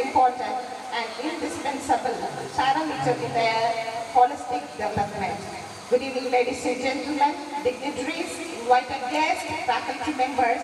important and indispensable parameter in their holistic development. Good evening, ladies and gentlemen, dignitaries, invited guests, faculty members.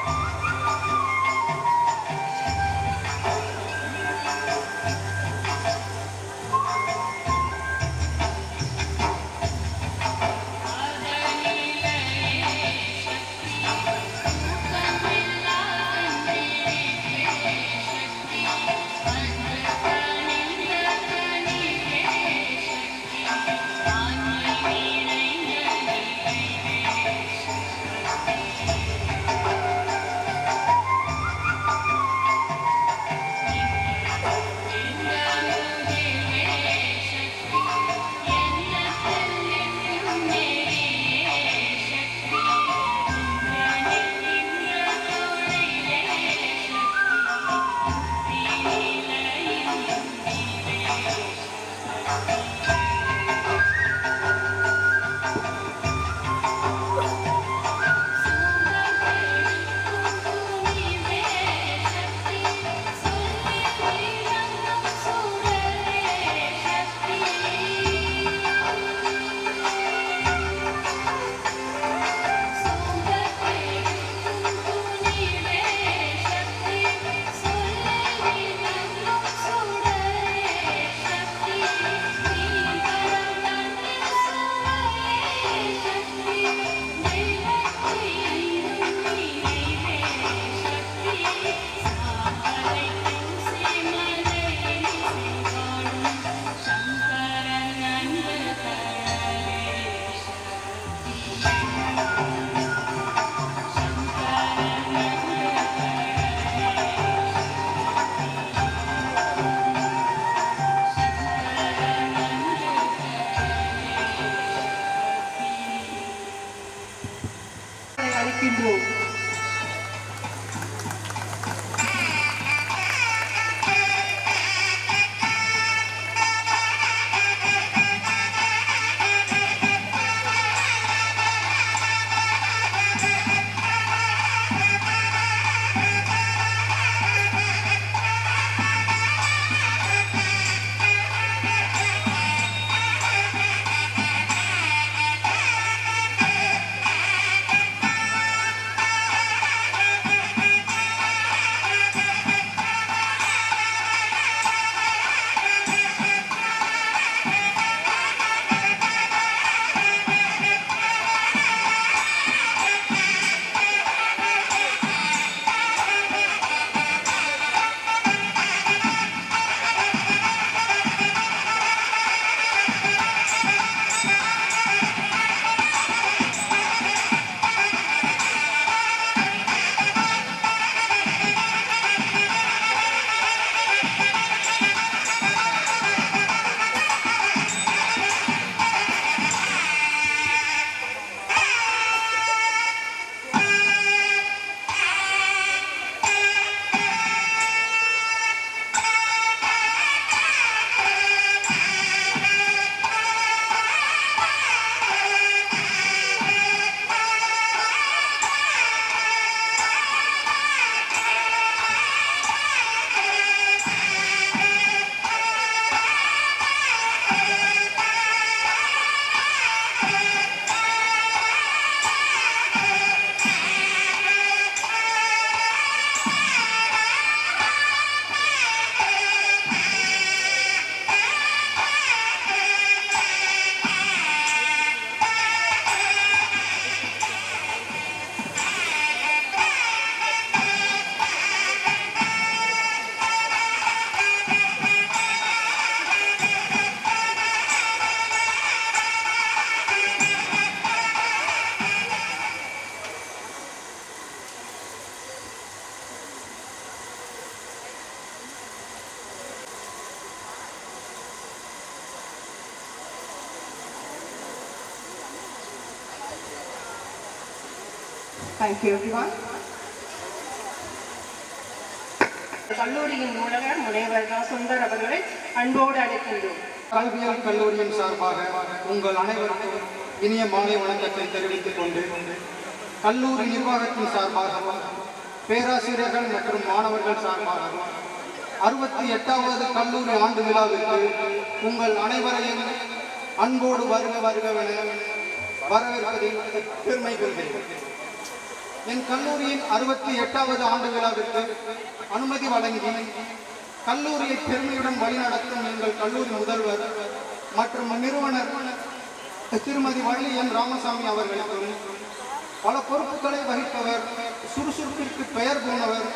Thank you everyone. கல்லூரியின் மூலவர் முனைவர் சுந்தர் அவர்களை அன்போடு அழைக்கின்றோம். கல்வியியல் கல்லூரியின் சார்பாக உங்கள் அனைவருக்கும் இனிய மாலை வணக்கத்தை தெரிவித்துக் கொண்டு கல்லூரி நிர்வாகத்தின் சார்பாக பேராசிரியர்கள் மற்றும் மாணவர்கள் சார்பாக 68வது கல்லூரி ஆண்டு விழாவிற்கு உங்கள் அனைவரையும் அன்போடு வருக வருகவென வரவேற்பதில் பெருமை கொள்கிறேன். என் கல்லூரியின் 68வது ஆண்டு விழாவிற்கு அனுமதி வழங்கி கல்லூரியை பெருமையுடன் வழிநடத்தும் எங்கள் கல்லூரி முதல்வர் மற்றும் நிறுவனர் திருமதி வள்ளி என் ராமசாமி அவர்களுக்கும், பல பொறுப்புகளை வகிப்பவர், சுறுசுறுப்பிற்கு பெயர் போனவர்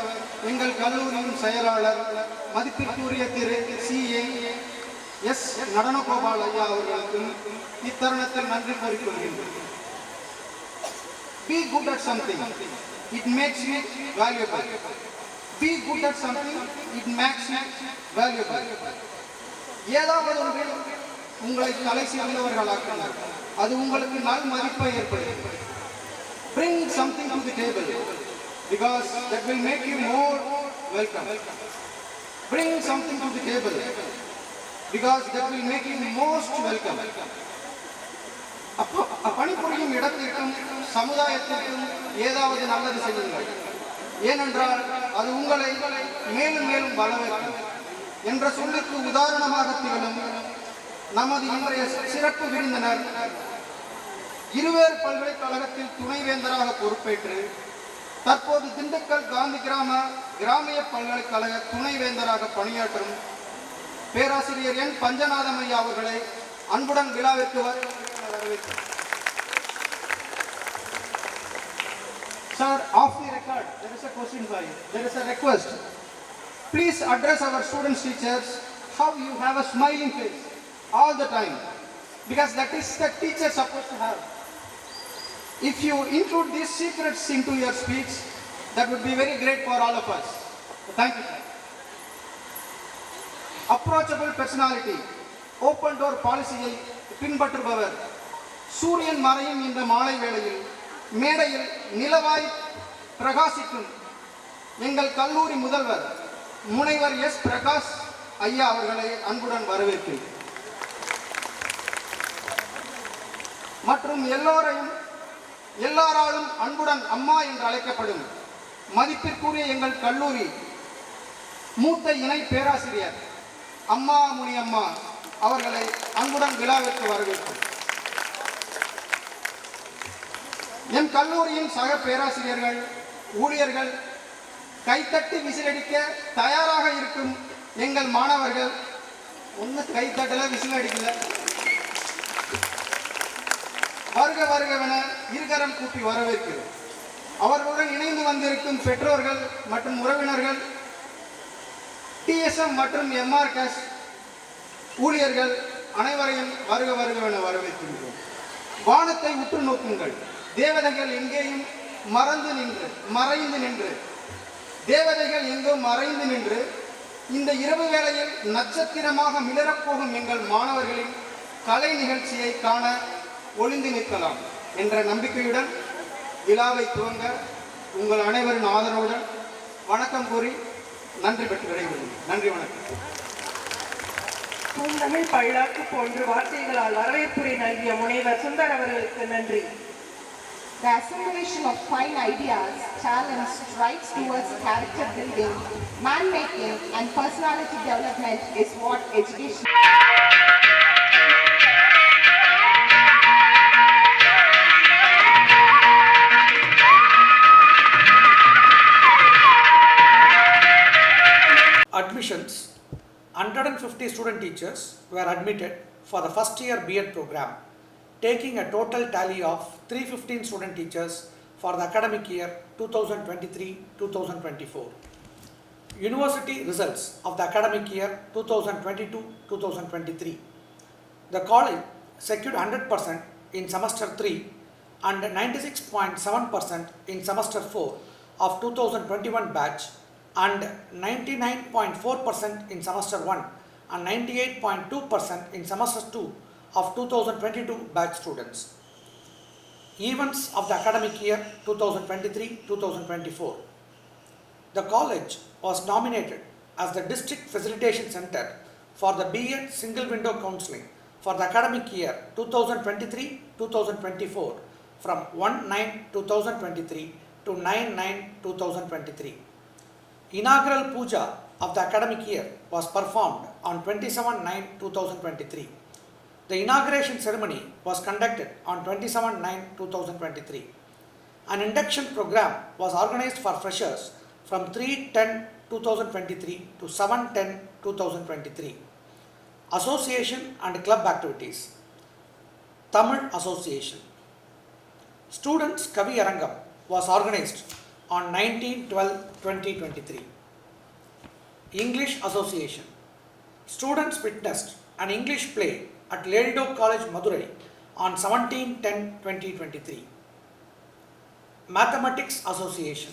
எங்கள் கல்லூரியின் செயலாளர் மதிப்பிற்குரிய திரு CA நடனகோபால் ஐயா அவர்களுக்கும் இத்தருணத்தில் நன்றி கூறிக்கொள்கிறேன். Be good at something, it makes you valuable. Be good at something, it makes you valuable. ஏதாவது ஒன்றில் உங்களை தலை சிறந்தவர்களாக்குங்கள், அது உங்களுக்கு நல் மதிப்பை ஏற்படுத்தும். Bring something to the table because that will make you more welcome. Bring something to the table because that will make you most welcome. பணிபுரியும் இடத்திற்கும் சமுதாயத்திற்கும் ஏதாவது நல்லது செய்யுங்கள், ஏனென்றால் அது உங்களை மேலும் மேலும் வளர்க்கும் என்ற சொல்லுக்கு உதாரணமாக திகழும் நமது இன்றைய சிறப்பு விருந்தினர் இருவேறு பல்கலைக்கழகத்தில் துணைவேந்தராக பொறுப்பேற்று தற்போது திண்டுக்கல் காந்தி கிராமிய பல்கலைக்கழக துணைவேந்தராக பணியாற்றும் பேராசிரியர் என் பஞ்சநாதம் ஐயா அவர்களை அன்புடன் விழாவிற்கு வரவேற்கிறேன். Sir, off the record, there is a question for you. There is a request. Please address our students, teachers, how you have a smiling face all the time, because that is the teacher supposed to have. If you include these secrets into your speech, that would be very great for all of us. Thank you, sir. Approachable personality, open door policy-ஐ பின்பற்றுபவர், சூரியன் மறையும் இந்த மாலை வேளையில் மேடையில் நிலவாய் பிரகாசிக்கும் எங்கள் கல்லூரி முதல்வர் முனைவர் பிரகாஷ் ஐயா அவர்களை அன்புடன் வரவேற்கிறேன். மற்றும் எல்லாராலும் அன்புடன் அம்மா என்று அழைக்கப்படும் மதிப்பிற்குரிய எங்கள் கல்லூரி மூத்த இணை பேராசிரியர் அம்மா முனியம்மா அவர்களை அன்புடன் விழாவிற்கு வரவேற்கிறோம். என் கல்லூரியின் சக பேராசிரியர்கள், ஊழியர்கள், கைத்தட்டி விசிலடிக்க தயாராக இருக்கும் எங்கள் மாணவர்கள், ஒன்று கைத்தட்டல விசில் அடிக்கல, வருக வருகவென இருகரம் கூப்பி வரவேற்கிறோம். அவர்களுடன் இணைந்து வந்திருக்கும் பெற்றோர்கள் மற்றும் உறவினர்கள், TSM மற்றும் MRCAS ஊழியர்கள் அனைவரையும் வருக வருகவென வரவேற்கின்றோம். வானத்தை உற்று நோக்குங்கள், தேவதைகள் எங்கேயும் மறைந்து நின்று தேவதைகள் எங்கும் மறைந்து நின்று இந்த இரவு வேளையில் நட்சத்திரமாக மிளரப்போகும் எங்கள் மாணவர்களின் கலை நிகழ்ச்சியை காண ஒளிந்து நிற்கலாம் என்ற நம்பிக்கையுடன் விழாவை துவங்க உங்கள் அனைவரின் ஆதரவுடன் வணக்கம் கூறி நன்றி பெற்று விடைபெறுகிறேன். நன்றி, வணக்கம். பூந்தமிழ் பல்லாக்கு போன்று வார்த்தைகளால் வரவேற்புரை நல்கிய முனைவர் சுந்தர் அவர்களுக்கு நன்றி. The assimilation of fine ideas, talents, strides towards character building, man making and personality development is what education Admissions. 150 student teachers were admitted for the first year B.Ed program, taking a total tally of 315 student teachers for the academic year 2023-2024. University results of the academic year 2022-2023. The college secured 100% in semester 3 and 96.7% in semester 4 of 2021 batch and 99.4% in semester 1 and 98.2% in semester 2 of 2022 batch students. Events of the academic year 2023-2024. The college was nominated as the District Facilitation Center for the B.Ed Single Window Counseling for the academic year 2023-2024 from 1/9/2023 to 9/9/2023. Inaugural Puja of the academic year was performed on 27/9/2023. The inauguration ceremony was conducted on 27/9/2023. An induction program was organized for freshers from 3/10/2023 to 7/10/2023. Association and club activities. Tamil Association. Students Kavi Arangam was organized on 19/12/2023. English Association. Students witnessed an English play at Leldo College, Madurai on 17/10/2023. Mathematics Association.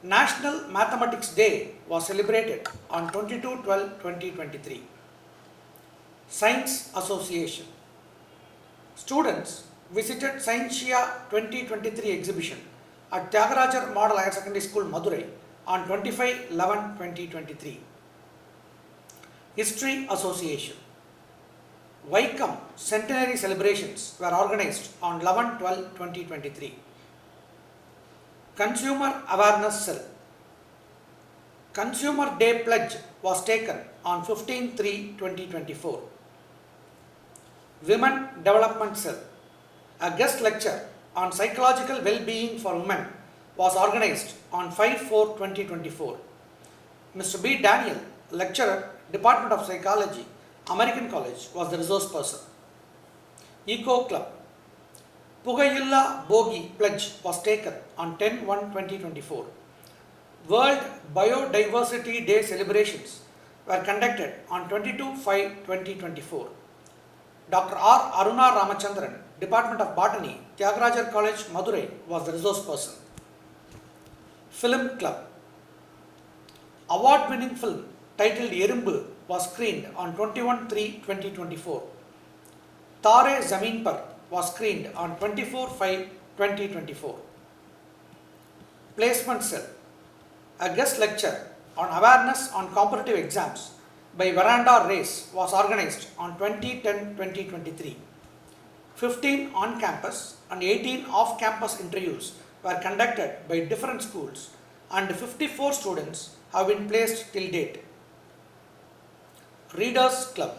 National Mathematics Day was celebrated on 22/12/2023. Science Association. Students visited Scientia 2023 exhibition at Tyagarajar Model Higher Secondary School, Madurai on 25/11/2023. History Association. Vaikam centenary celebrations were organized on 11/12/2023. Consumer Awareness Cell. Consumer Day Pledge was taken on 15/3/2024. Women Development Cell. A guest lecture on psychological well-being for women was organized on 5/4/2024. Mr. B. Daniel, lecturer, Department of Psychology, American College, was the resource person. Eco Club. Pugayilla Bogi Pledge was taken on 10/1/2024. World Biodiversity Day celebrations were conducted on 22/5/2024. Dr. R. Aruna Ramachandran, Department of Botany, Tyagarajar College, Madurai, was the resource person. Film Club. Award-winning film titled Erumbu was screened on 21/3/2024. Tare Zameen Par was screened on 24/5/2024. Placement Cell. A guest lecture on awareness on competitive exams by Veranda Race was organized on 20/10/2023. 15 on-campus and 18 off-campus interviews were conducted by different schools and 54 students have been placed till date. Readers Club.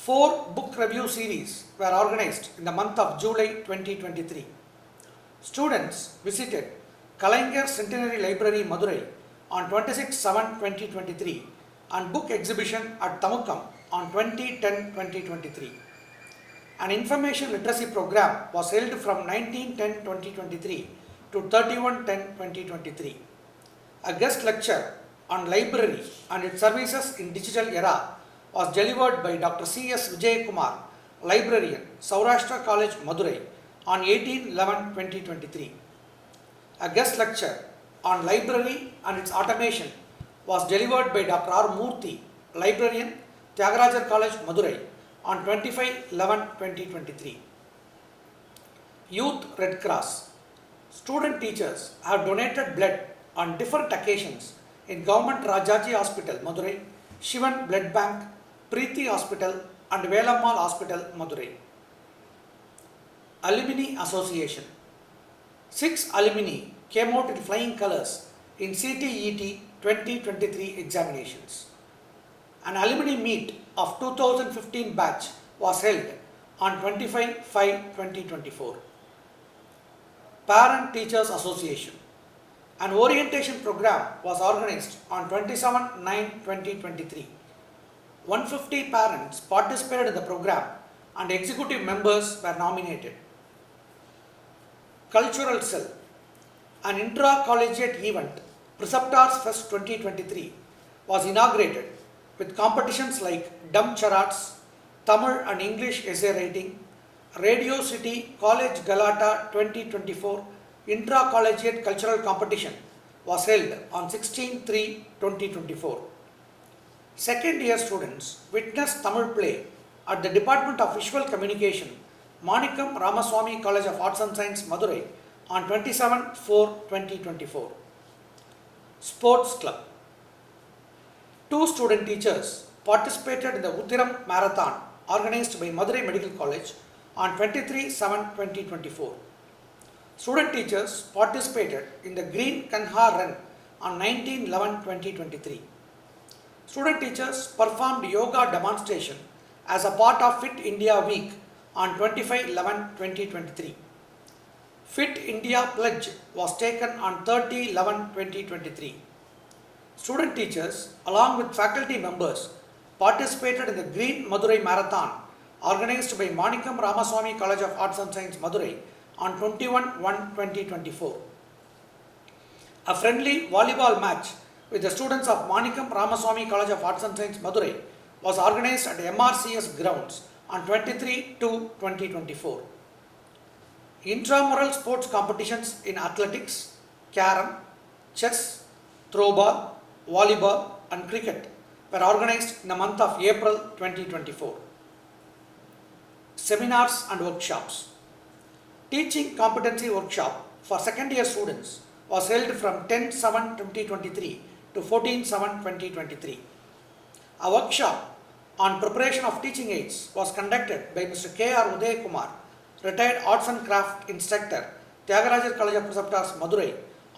4 book review series were organized in the month of July 2023. Students visited Kalaignar Centenary Library, Madurai on 26/7/2023 and book exhibition at Tamukkam on 20/10/2023. An information literacy program was held from 19/10/2023 to 31/10/2023. A guest lecture on library and its services in digital era was delivered by Dr. C.S. Vijay Kumar, librarian, Saurashtra College, Madurai on 18/11/2023. A guest lecture on library and its automation was delivered by Dr. R. Murthy, librarian, Tyagarajar College, Madurai on 25/11/2023. Youth Red Cross. Student teachers have donated blood on different occasions in Government Rajaji Hospital, Madurai, Shivan Blood Bank, Preeti Hospital and Velammal Hospital, Madurai. Alumni Association. 6 alumni came out in flying colors in CTET 2023 examinations. An alumni meet of 2015 batch was held on 25/5/2024. Parent Teachers Association. An orientation program was organized on 27/9/2023. 150 parents participated in the program and executive members were nominated. Cultural Cell. An intra-collegiate event, Preceptors Fest 2023, was inaugurated with competitions like Dumb Charades, Tamil and English essay writing, Radio City College Galata 2024 intra-collegiate cultural competition was held on 16/3/2024. Second year students witnessed Tamil play at the Department of Visual Communication, Manikam Ramaswamy College of Arts and Science, Madurai on 27/4/2024. Sports Club. 2 student teachers participated in the Uttiram Marathon organized by Madurai Medical College on 23/7/2024. Student teachers participated in the Green Kanha Run on 19/11/2023. Student teachers performed yoga demonstration as a part of Fit India Week on 25/11/2023. Fit India Pledge was taken on 30/11/2023. Student teachers along with faculty members participated in the Green Madurai Marathon organized by Manikam Ramaswamy College of Arts and Science Madurai on 21/1/2024. A friendly volleyball match with the students of Manikam Ramaswamy College of Arts and Science Madurai was organized at MRCS grounds on 23/2/2024. Intramural sports competitions in athletics, carom, chess, throwball, volleyball and cricket were organized in the month of April 2024. Seminars and workshops. Teaching competency workshop for second year students was held from 10/7/2023 to 14/7/2023. A workshop on preparation of teaching aids was conducted by Mr. K.R. Uday Kumar, retired arts and craft instructor, Tyagarajar College of Preceptors, Madurai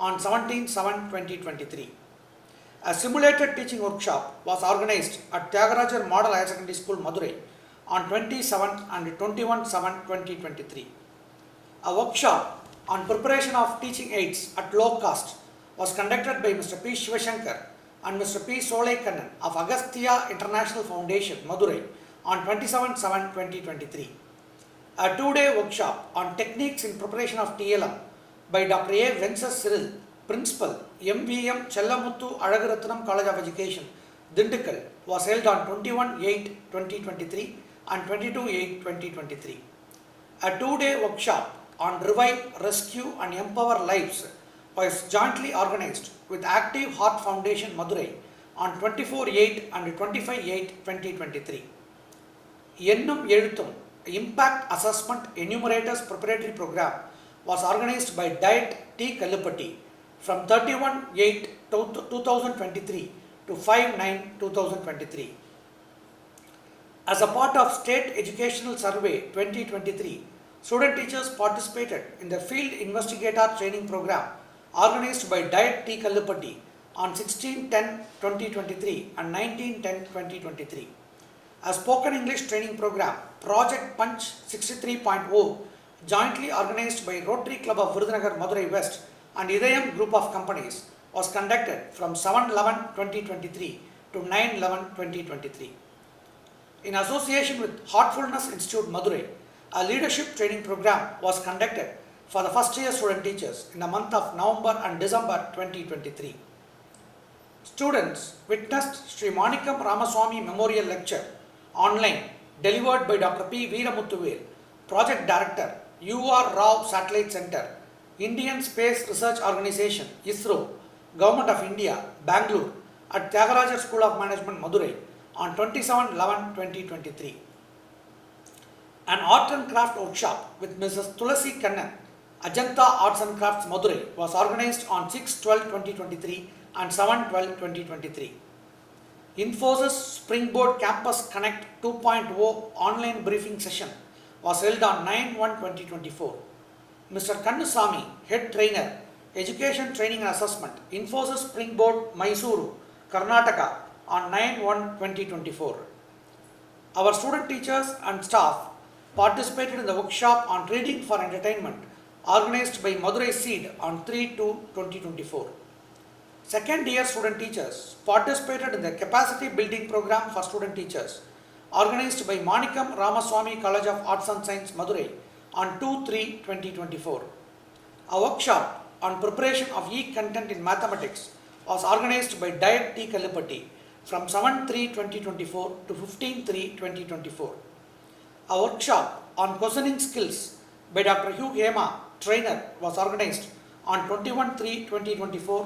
on 17/7/2023. A simulated teaching workshop was organized at Tyagarajar Model Higher Secondary School, Madurai on 27 and 21/7/2023. A workshop on preparation of teaching aids at low cost was conducted by Mr. P. Shivashankar and Mr. P. Solaikannan of Agastya International Foundation, Madurai on 27/7/2023. A 2-day workshop on techniques in preparation of TLM by Dr. A. Venceslas Cyril, Principal, MVM Chellamuthu Alagaratnam College of Education, Dindigul, was held on 21/8/2023 and 22/8/2023. A 2-day workshop on Revive, Rescue and Empower Lives was jointly organized with Active Heart Foundation, Madurai on 24/8 and 25/8/2023. Ennum Ezhuthum Impact Assessment Enumerators Preparatory Program was organized by Diet T. Kallupatti from 31/8/2023 to 5/9/2023. As a part of State Educational Survey 2023, student teachers participated in the Field Investigator Training Program organized by Diet T. Kallupatti on 16/10/2023 and 19/10/2023. A spoken English training program, Project Punch 63.0, jointly organized by Rotary Club of Virudhunagar, Madurai West and Idayam Group of Companies, was conducted from 7/11/2023 to 9/11/2023. In association with Heartfulness Institute, Madurai, a leadership training program was conducted for the first year student teachers in the month of November and December 2023. Students witnessed Sri Manikam Ramaswamy Memorial Lecture online delivered by Dr. P. Veeramuthuvel, Project Director, UR Rao Satellite Center, Indian Space Research Organization, ISRO, Government of India, Bangalore, at Tyagarajar School of Management, Madurai on 27/11/2023. An art and craft workshop with Mrs. Tulasi Kannan, Ajanta Arts and Crafts, Madurai, was organized on 6/12/2023 and 7/12/2023. Infosys Springboard Campus Connect 2.0 online briefing session was held on 9/1/2024. Mr. Kannusamy, Head Trainer, Education Training and Assessment, Infosys Springboard, Mysuru, Karnataka on 9/1/2024. Our student teachers and staff participated in the workshop on Reading for Entertainment organized by Madurai Seed on 3/2/2024. Second year student teachers participated in the Capacity Building Program for Student Teachers organized by Manikam Ramaswamy College of Arts and Science, Madurai on 2/3/2024. A workshop on preparation of e-content in mathematics was organized by Diet T. Kallupatti from 7/3/2024 to 15/3/2024. A workshop on questioning skills by Dr. Hugh Hema, trainer, was organized on 21/3/2024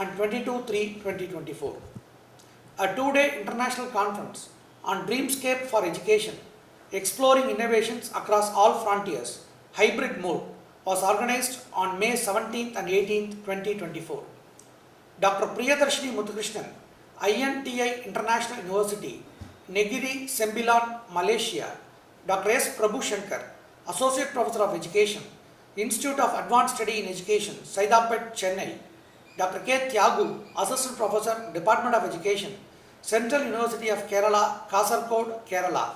and 22/3/2024. A 2-day international conference on Dreamscape for Education, Exploring Innovations Across All Frontiers, Hybrid Mode, was organized on May 17th and 18th, 2024. Dr. Priyadarshini Muthukrishnan, INTI International University, Negiri Sembilan, Malaysia, Dr. S. Prabhu Shankar, Associate Professor of Education, Institute of Advanced Study in Education, Saidapet, Chennai, Dr. K. Tyagu, Assistant Professor, Department of Education, Central University of Kerala, Kasaragod, Kerala,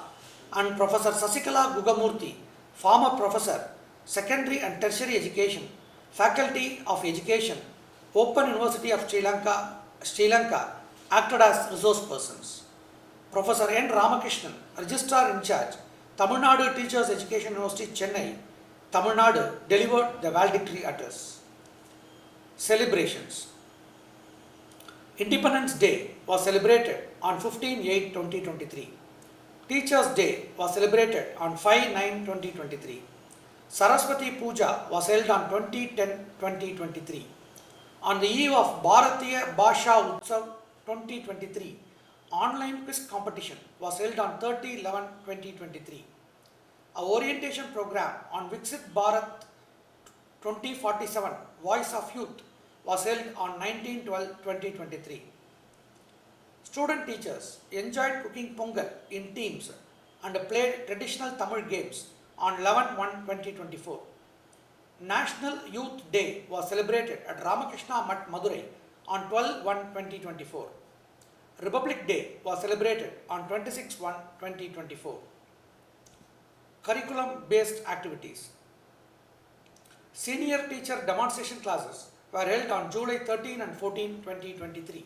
and Professor Sasikala Gugamurthy, former Professor, Secondary and Tertiary Education, Faculty of Education, Open University of Sri Lanka, acted as resource persons. Professor N. Ramakrishnan, Registrar in Charge, Tamil Nadu Teachers Education University, Chennai, Tamil Nadu, delivered the valedictory address. Celebrations. Independence Day was celebrated on 15/8/2023. Teachers Day was celebrated on 5/9/2023. Saraswati Puja was held on 20/10/2023. On the eve of Bharatiya Bhasha Utsav 2023, online quiz competition was held on 30/11/2023. A orientation program on Viksit Bharat 2047 Voice of Youth was held on 19/12/2023. Student teachers enjoyed cooking pongal in teams and played traditional Tamil games on 11/1/2024. National Youth Day was celebrated at Ramakrishna Mutt, Madurai on 12/1/2024. Republic Day was celebrated on 26/1/2024. Curriculum-based activities. Senior teacher demonstration classes were held on July 13 and 14, 2023.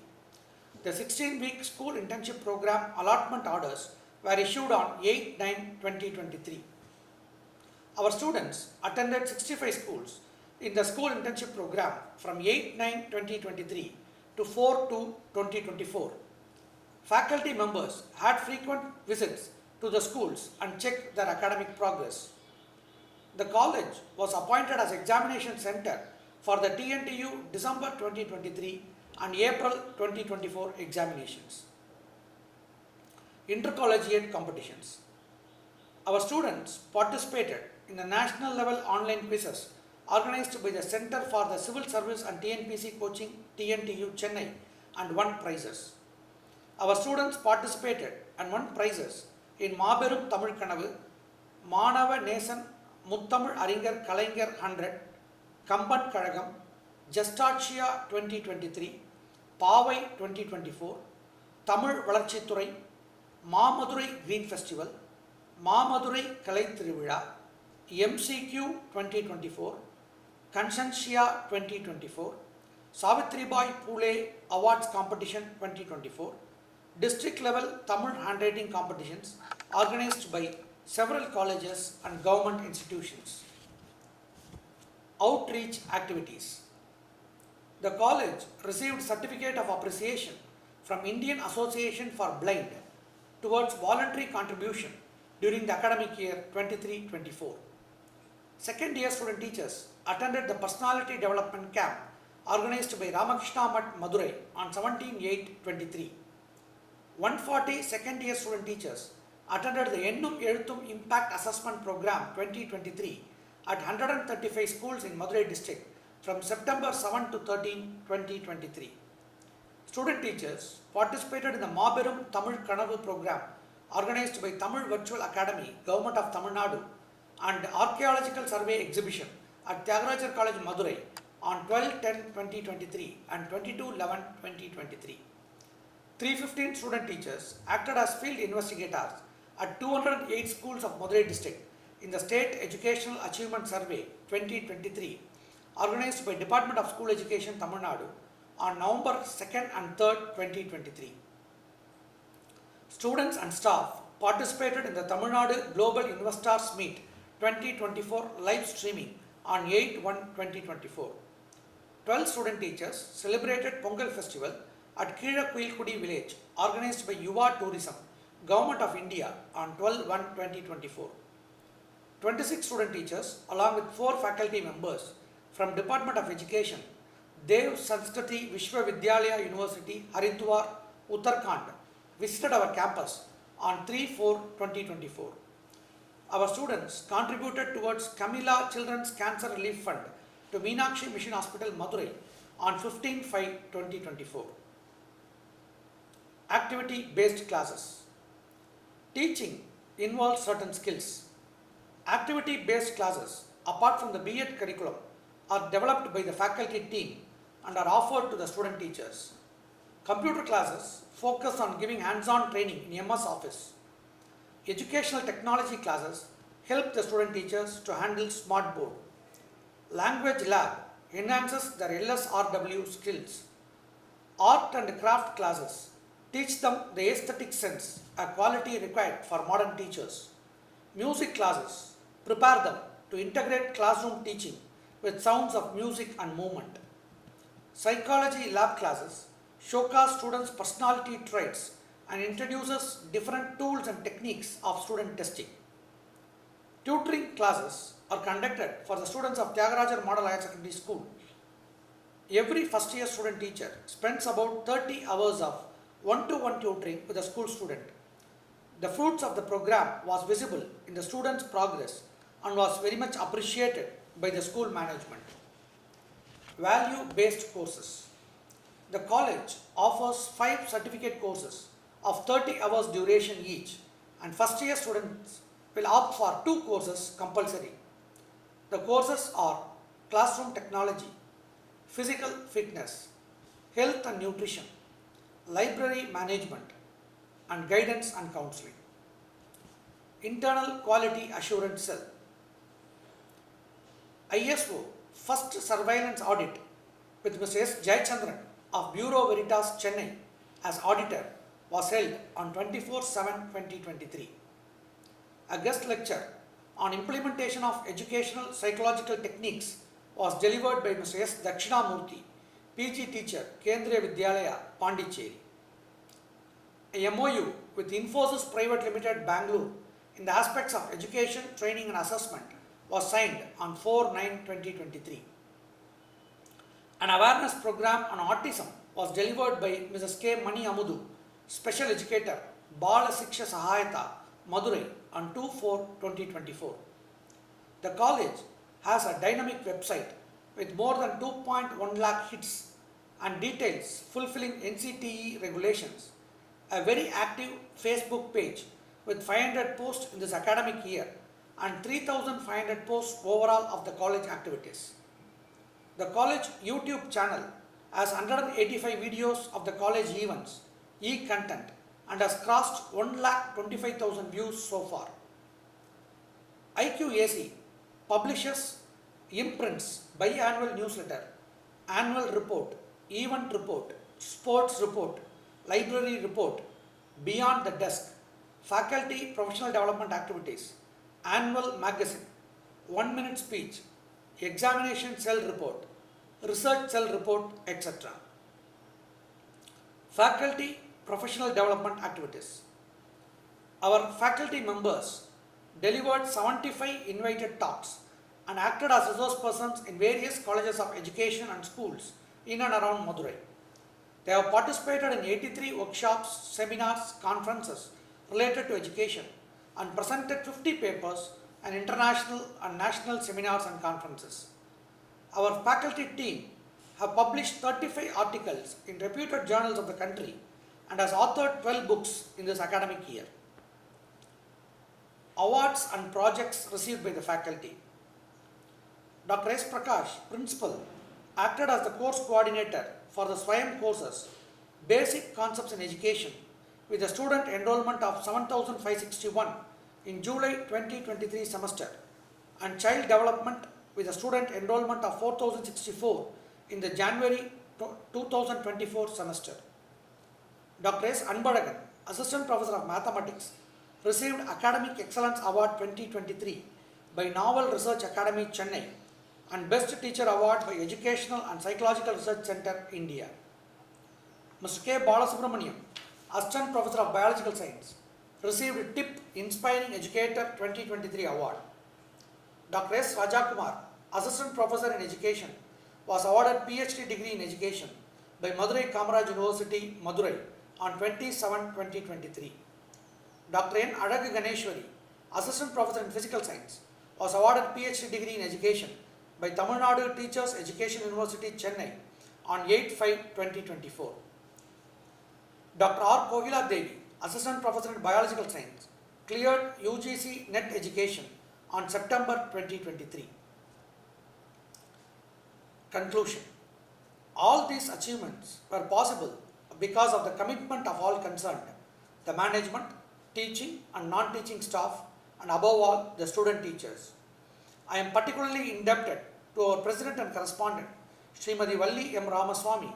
The 16-week school internship program allotment orders were issued on 8/9/2023. Our students attended 65 schools in the school internship program from 8/9/2023 to 4/2/2024. Faculty members had frequent visits to the schools and checked their academic progress. The college was appointed as examination center for the TNTU December 2023 and April 2024 examinations. Intercollegiate competitions. Our students participated in the national level online quizzes organized by the Center for the Civil Service and TNPC Coaching, TNTU Chennai, and won prizes. Our students participated and won prizes in Maberum Tamil Kanavu, Manava Nesan Muttamil Aringar Kalaingar 100, Kamban Kazhagam, Gestartia 2023, Pavai 2024, Tamil Valarchithurai, Maamadurai Green Festival, Maamadurai Kalai Thiruvizha, MCQ 2024, Consensia 2024, Savitribai Phule Awards Competition 2024, district level Tamil handwriting competitions organized by several colleges and government institutions. Outreach activities. The college received Certificate of Appreciation from Indian Association for Blind towards voluntary contribution during the academic year 23-24. Second year student teachers attended the personality development camp organized by Ramakrishna Mutt, Madurai on 17/8/23. 140 second year student teachers attended the Ennum Ezhuthum Impact Assessment Program 2023 at 135 schools in Madurai district from September 7 to 13, 2023. Student teachers participated in the Maberum Tamil Kanavu program organized by Tamil Virtual Academy, Government of Tamil Nadu, and Archaeological Survey exhibition at Tyagarajar College, Madurai on 12/10/2023 and 22/11/2023. 315 student teachers acted as field investigators at 208 schools of Madurai district in the State Educational Achievement Survey 2023 organized by Department of School Education, Tamil Nadu on November 2nd and 3rd, 2023. Students and staff participated in the Tamil Nadu Global Investors Meet 2024 live streaming on 8/1/2024. 12 student teachers celebrated Pongal festival at Kizhakuilkudi village organized by Yuva Tourism, Government of India on 12/1/2024. 26 student teachers along with 4 faculty members from Department of Education, Dev Sanskriti Vishwavidyalaya University, Haridwar, Uttarakhand visited our campus on 3/4/2024. Our students contributed towards Kamila Children's Cancer Relief Fund to Meenakshi Mission Hospital, Madurai on 15/5/2024. Activity-based classes. Teaching involves certain skills. Activity-based classes, apart from the B.Ed curriculum, are developed by the faculty team and are offered to the student teachers. Computer classes focus on giving hands-on training in MS Office. Educational technology classes help the student teachers to handle smart board. Language lab enhances their LSRW skills. Art and craft classes teach them the aesthetic sense, a quality required for modern teachers. Music classes prepare them to integrate classroom teaching with sounds of music and movement. Psychology lab classes showcase students' personality traits and introduces different tools and techniques of student testing. Tutoring classes are conducted for the students of Tyagarajar Model Higher Secondary School. Every first year student teacher spends about 30 hours of one-to-one tutoring with a school student. The fruits of the program was visible in the students' progress and was very much appreciated by the school management. Value-based courses. The college offers 5 certificate courses of 30 hours duration each, and first year students will opt for 2 courses compulsory. The courses are classroom technology, physical fitness, health and nutrition, library management, and guidance and counseling. Internal quality assurance cell. ISO first surveillance audit with Mr. S. Jayachandran of Bureau Veritas Chennai as auditor was held on 24/7/2023. A guest lecture on implementation of educational psychological techniques was delivered by Mr. S. Dakshinamurthy, PG teacher, Kendriya Vidyalaya, Pondicherry. A MOU with Infosys Private Limited, Bangalore, in the aspects of education, training and assessment was signed on 4/9/2023. An awareness program on autism was delivered by Mrs. K. Mani Amudu, Special Educator, Bala Siksha Sahayata, Madurai on 2/4/2024. The college has a dynamic website with more than 2.1 lakh hits and details fulfilling NCTE regulations, a very active Facebook page with 500 posts in this academic year and 3,500 posts overall of the college activities. The college YouTube channel has 185 videos of the college events, e-content, and has crossed 1,25,000 views so far. IQAC publishes imprints biannual newsletter, annual report, event report, sports report, library report, beyond the desk, faculty professional development activities, annual magazine, 1-minute speech, examination cell report, research cell report, etc. Faculty professional development activities. Our faculty members delivered 75 invited talks and acted as resource persons in various colleges of education and schools in and around Madurai. They have participated in 83 workshops, seminars, conferences related to education and presented 50 papers and international and national seminars and conferences. Our faculty team have published 35 articles in reputed journals of the country and has authored 12 books in this academic year. Awards and projects received by the faculty. Dr. S. Prakash, Principal, acted as the course coordinator for the SWAYAM courses, Basic Concepts in Education, with a student enrollment of 7,561 in July 2023 semester, and Child Development with a student enrollment of 4,064 in the January 2024 semester. Dr. S. Anbadagan, Assistant Professor of Mathematics, received Academic Excellence Award 2023 by Novel Research Academy, Chennai, and Best Teacher Award by Educational and Psychological Research Center, India. Mr. K. Balasubramaniam, Assistant Professor of Biological Science, received TIP Inspiring Educator 2023 Award. Dr. S. Rajakumar, Assistant Professor in Education, was awarded PhD degree in Education by Madurai Kamaraj University, Madurai on 27/2023. Dr. N. Adagu Ganeshwari, Assistant Professor in Physical Science, was awarded PhD degree in Education by Tamil Nadu Teachers Education University, Chennai on 8/5/2024. Dr. R. Kohila Devi, Assistant Professor in Biological Science, cleared UGC NET Education on September 2023. Conclusion. All these achievements were possible because of the commitment of all concerned, the management, teaching and non-teaching staff, and above all, the student teachers. I am particularly indebted to our President and Correspondent, Srimati Valli M. Ramaswamy,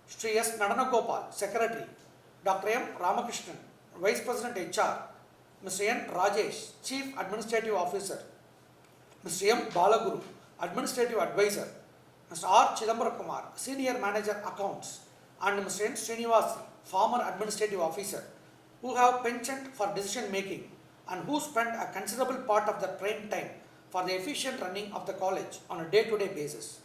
Sri S. Nadanagopal, Secretary, Dr. M. Ramakrishnan, Vice President HR, Mr. N. Rajesh, Chief Administrative Officer, Mr. M. Balaguru, Administrative Advisor, Mr. R. Chidambaram Kumar, Senior Manager Accounts, and Mr. N. Srinivasi, former Administrative Officer, who have penchant for decision making and who spend a considerable part of their prime time for the efficient running of the college on a day-to-day basis.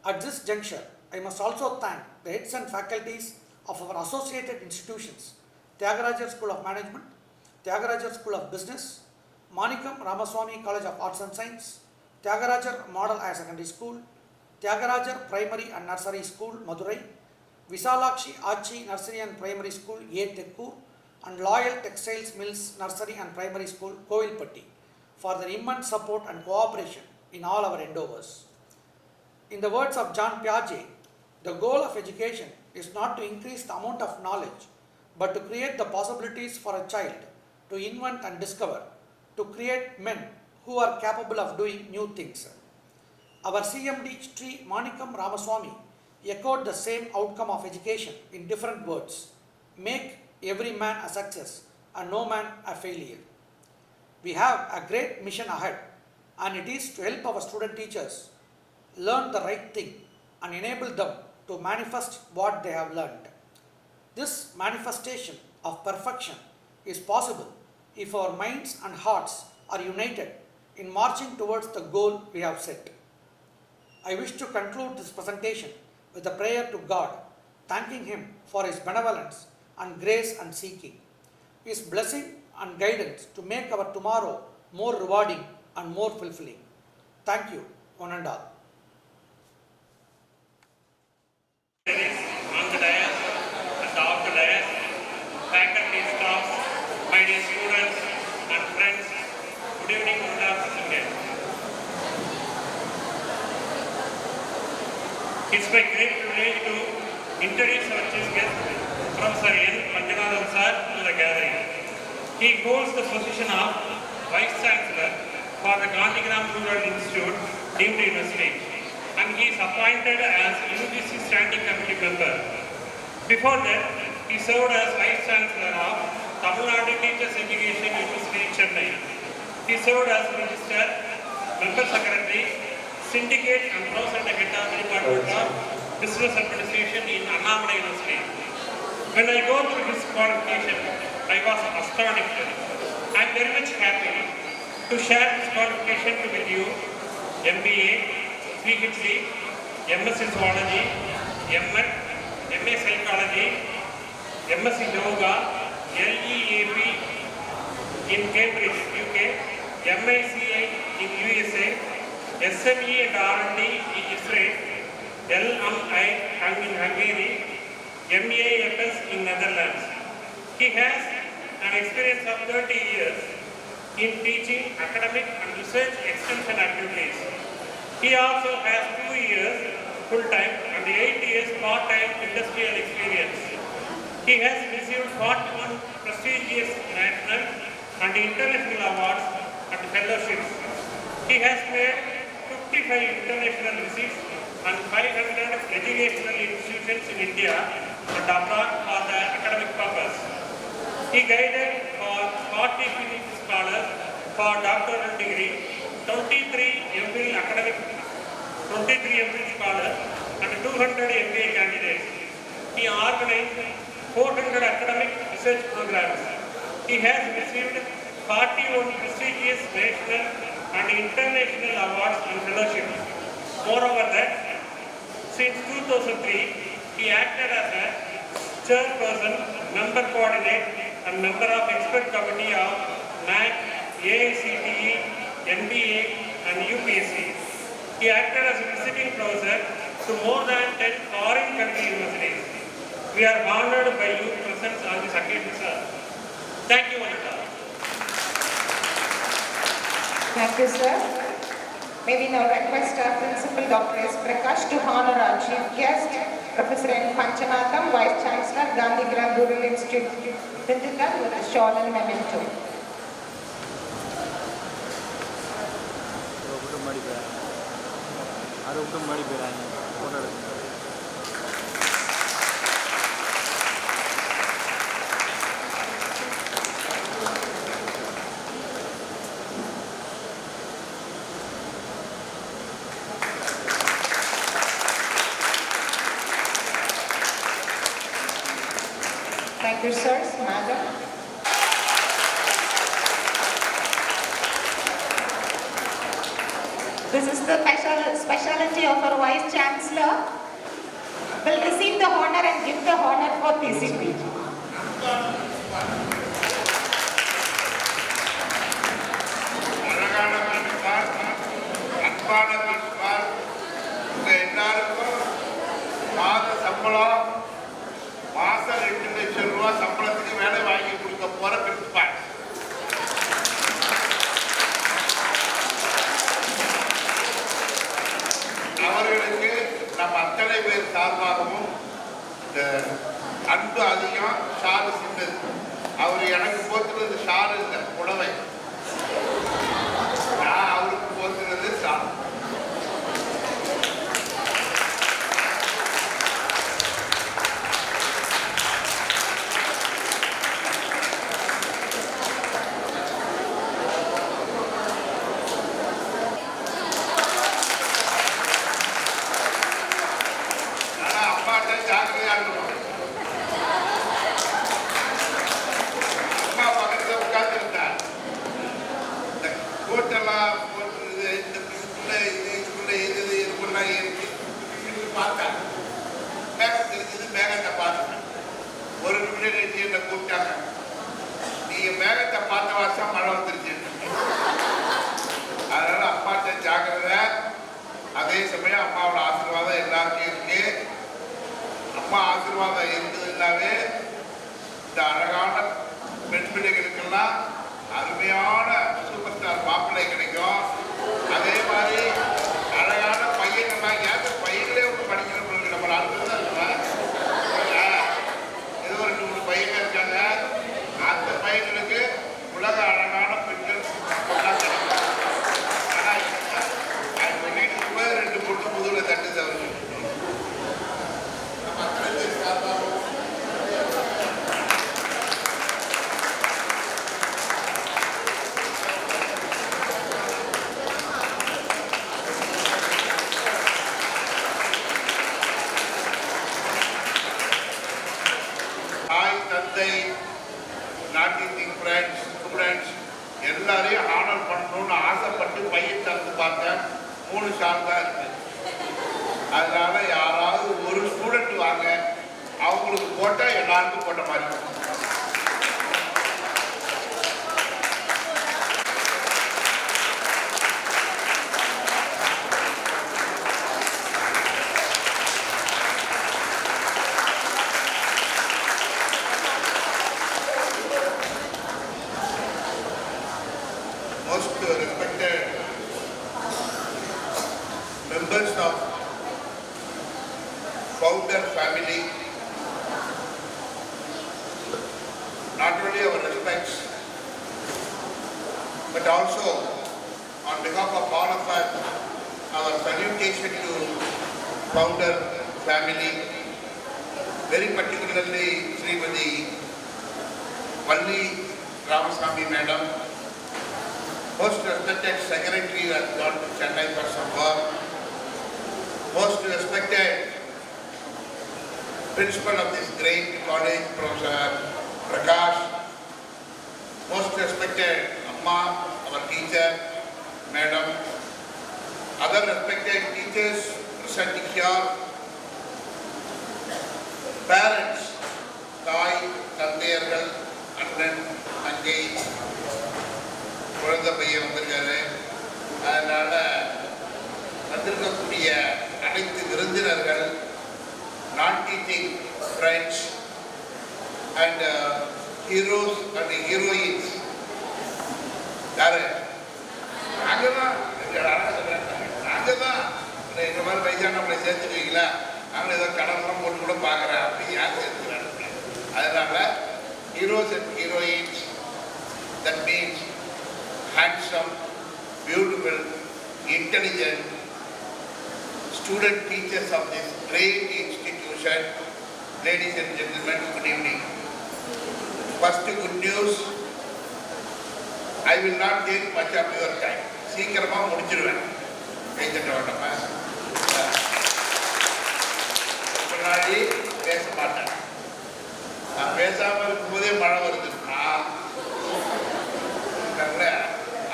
At this juncture, I must also thank the heads and faculties of our associated institutions, Tyagarajar School of Management, Tyagarajar School of Business, Manikam Ramaswamy College of Arts and Science, Tyagarajar Model Higher Secondary School, Tyagarajar Primary and Nursery School, Madurai, Visalakshi Achi Nursery and Primary School, A. Tekkur, and Loyal Textiles Mills Nursery and Primary School, Kovilpatti, for their immense support and cooperation in all our endeavours. In the words of John Piaget, the goal of education is not to increase the amount of knowledge, but to create the possibilities for a child to invent and discover, to create men who are capable of doing new things. Our CMD Sri Manikam Ramaswamy echoed the same outcome of education in different words: make every man a success and no man a failure. We have a great mission ahead, and it is to help our student teachers learn the right thing and enable them to manifest what they have learned. This manifestation of perfection is possible if our minds and hearts are united in marching towards the goal we have set. I wish to conclude this presentation with a prayer to God, thanking Him for His benevolence and grace and seeking His blessing and guidance to make our tomorrow more rewarding and more fulfilling. Thank you, one and all. On the dais and off the dais, faculty, staff, my dear students and friends, good evening, good afternoon. It's my great privilege to introduce our chief guest, Professor N. Panjanathan Sir, to the gathering. He holds the position of Vice Chancellor for the Gandhigram Rural Institute, deemed university, and he is appointed as UGC Standing Committee member. Before that, he served as Vice Chancellor of Tamil Nadu Teachers Education University, Chennai. He served as Register, Member Secretary, Syndicate and President Head of the Department of Business Administration in Annamalai University. When I go through his qualification, I was astonished. I am very much happy to share this qualification with you. MBA, PhD, MS in Zoology, MA Psychology, MS in Yoga, LEAP in Cambridge, UK, MICI in USA, SME and R&D in Israel, LMI in Hungary, MAFS in Netherlands. He has an experience of 30 years in teaching, academic and research extension activities. He also has 2 years full-time and 8 years part-time industrial experience. He has received 41 prestigious national and international awards and fellowships. He has made 55 international visits and 500 educational institutions in India and abroad for the academic purpose. He guided for 40 PhD scholars for doctoral degree, 23 MPhil academic, 23 MPhil scholars and 200 MBA candidates. He organized 400 academic research programs. He has received 41 prestigious national and international awards and fellowships. Moreover that, since 2003, he acted as a chairperson, member coordinate and member of expert committee of NAC, AICTE, NBA and UPSC. He acted as a visiting professor to more than 10 foreign country universities. We are honored by your presence on this occasion, sir. Thank you, Anita. Thank you, sir. May we now request our Principal Dr. S. Prakash to honor our chief guest, Professor N. Panchanatham, Vice Chancellor, Gandhigram Rural Institute, Dindigul, with a shawl and memento. Thank you, sirs, madam. This is the specialty of our Vice Chancellor. Will receive the honor and give the honor for PCP. மாசம் 2 லட்சம் ரூபாய் சம்பளத்துக்கு வேலை வாங்கி கொடுக்க போற principal. அவர்களுக்கு நம்ம அத்தனை பேர் சார்பாகவும் அன்பு அதிகம். ஷாலு சின்னது. அவர் எனக்கு போத்துறது ஷாலு இல்லை, புடவை. நான் அவருக்கு போத்துறது ஷாலு. ஒரு நிமிஷம் கழிச்சு என்ன கூப்பிட்டாங்க, நீங்க மேகத்தை பார்த்த வருஷம் மழை வந்துருச்சு. அதனால அப்பாட்ட ஜாக்கிரதை. அதே சமயம் அம்மாவோட ஆசீர்வாதம் எல்லாருக்கும் இருக்கு. அம்மா ஆசீர்வாதம் இருந்ததுன்னாவே இந்த அழகான பெண் பிள்ளைகளுக்கெல்லாம் அருமையான சூப்பர் ஸ்டார் மாப்பிள்ளை கிடைக்கும். அதே மாதிரி அழகான பையன்கள்லாம் ஏன் பையன்களே ஒன்று படிக்கிறவங்களுக்கு நம்ம ஆளுநர் தான் இருக்கலாம். ஏதோ 2-3 பையங்க இருக்காங்க. அந்த பையன்களுக்கு உலக அழகான பெண்கள் கிடைக்கும். ஆனால் அது சொல்லிட்டு 2 பொண்ணு முதுகில் தட்டுது அவருக்கு. நம்ம அத்தனை பேர் சார்பாகவும் எல்லாரையும் ஆனர் பண்ணணும்னு ஆசைப்பட்டு பையன் தந்து பார்த்தேன். 3 ஷால் தான் இருக்கு. அதனால யாராவது ஒரு ஸ்டூடெண்ட் வாங்க, அவங்களுக்கு போட்டா எல்லாருக்கும் போட்ட மாதிரி. Members of founder family, not only our respects, but also on behalf of all of us, our salutation to founder family, very particularly Srimati Valli Ramasamy Madam, most respected secretary has gone to Chennai for some work. Most respected principal of this great college, Professor Prakash. Most respected Amma, our teacher, Madam. Other respected teachers present here. Parents, Thai, Tandeyargal, Annan, Anjay. குழந்தை பையன் வந்திருக்காரு. அதனால வந்திருக்கக்கூடிய அனைத்து விருந்தினர்கள், நான் teaching friends and heroes and heroines, யாரு அங்கதான் நாங்கள் தான் இந்த மாதிரி வயசானவங்களை சேர்த்துக்குவீங்களா, நாங்கள் ஏதோ கடன்லாம் போட்டு கூட பார்க்குறேன் அப்படின்னு யார் சேர்த்துக்கிறாங்க. அதனால heroes and heroines, that means handsome, beautiful, intelligent student teachers of this great institution. Ladies and gentlemen, good evening. First good news, I will not take much of your time. சீக்கிரமா முடிச்சிருவேன். நம்ம முன்னாடி பேச மாட்டேன். நான் பேசாம இருக்கும்போதே மழை வருதுன்னா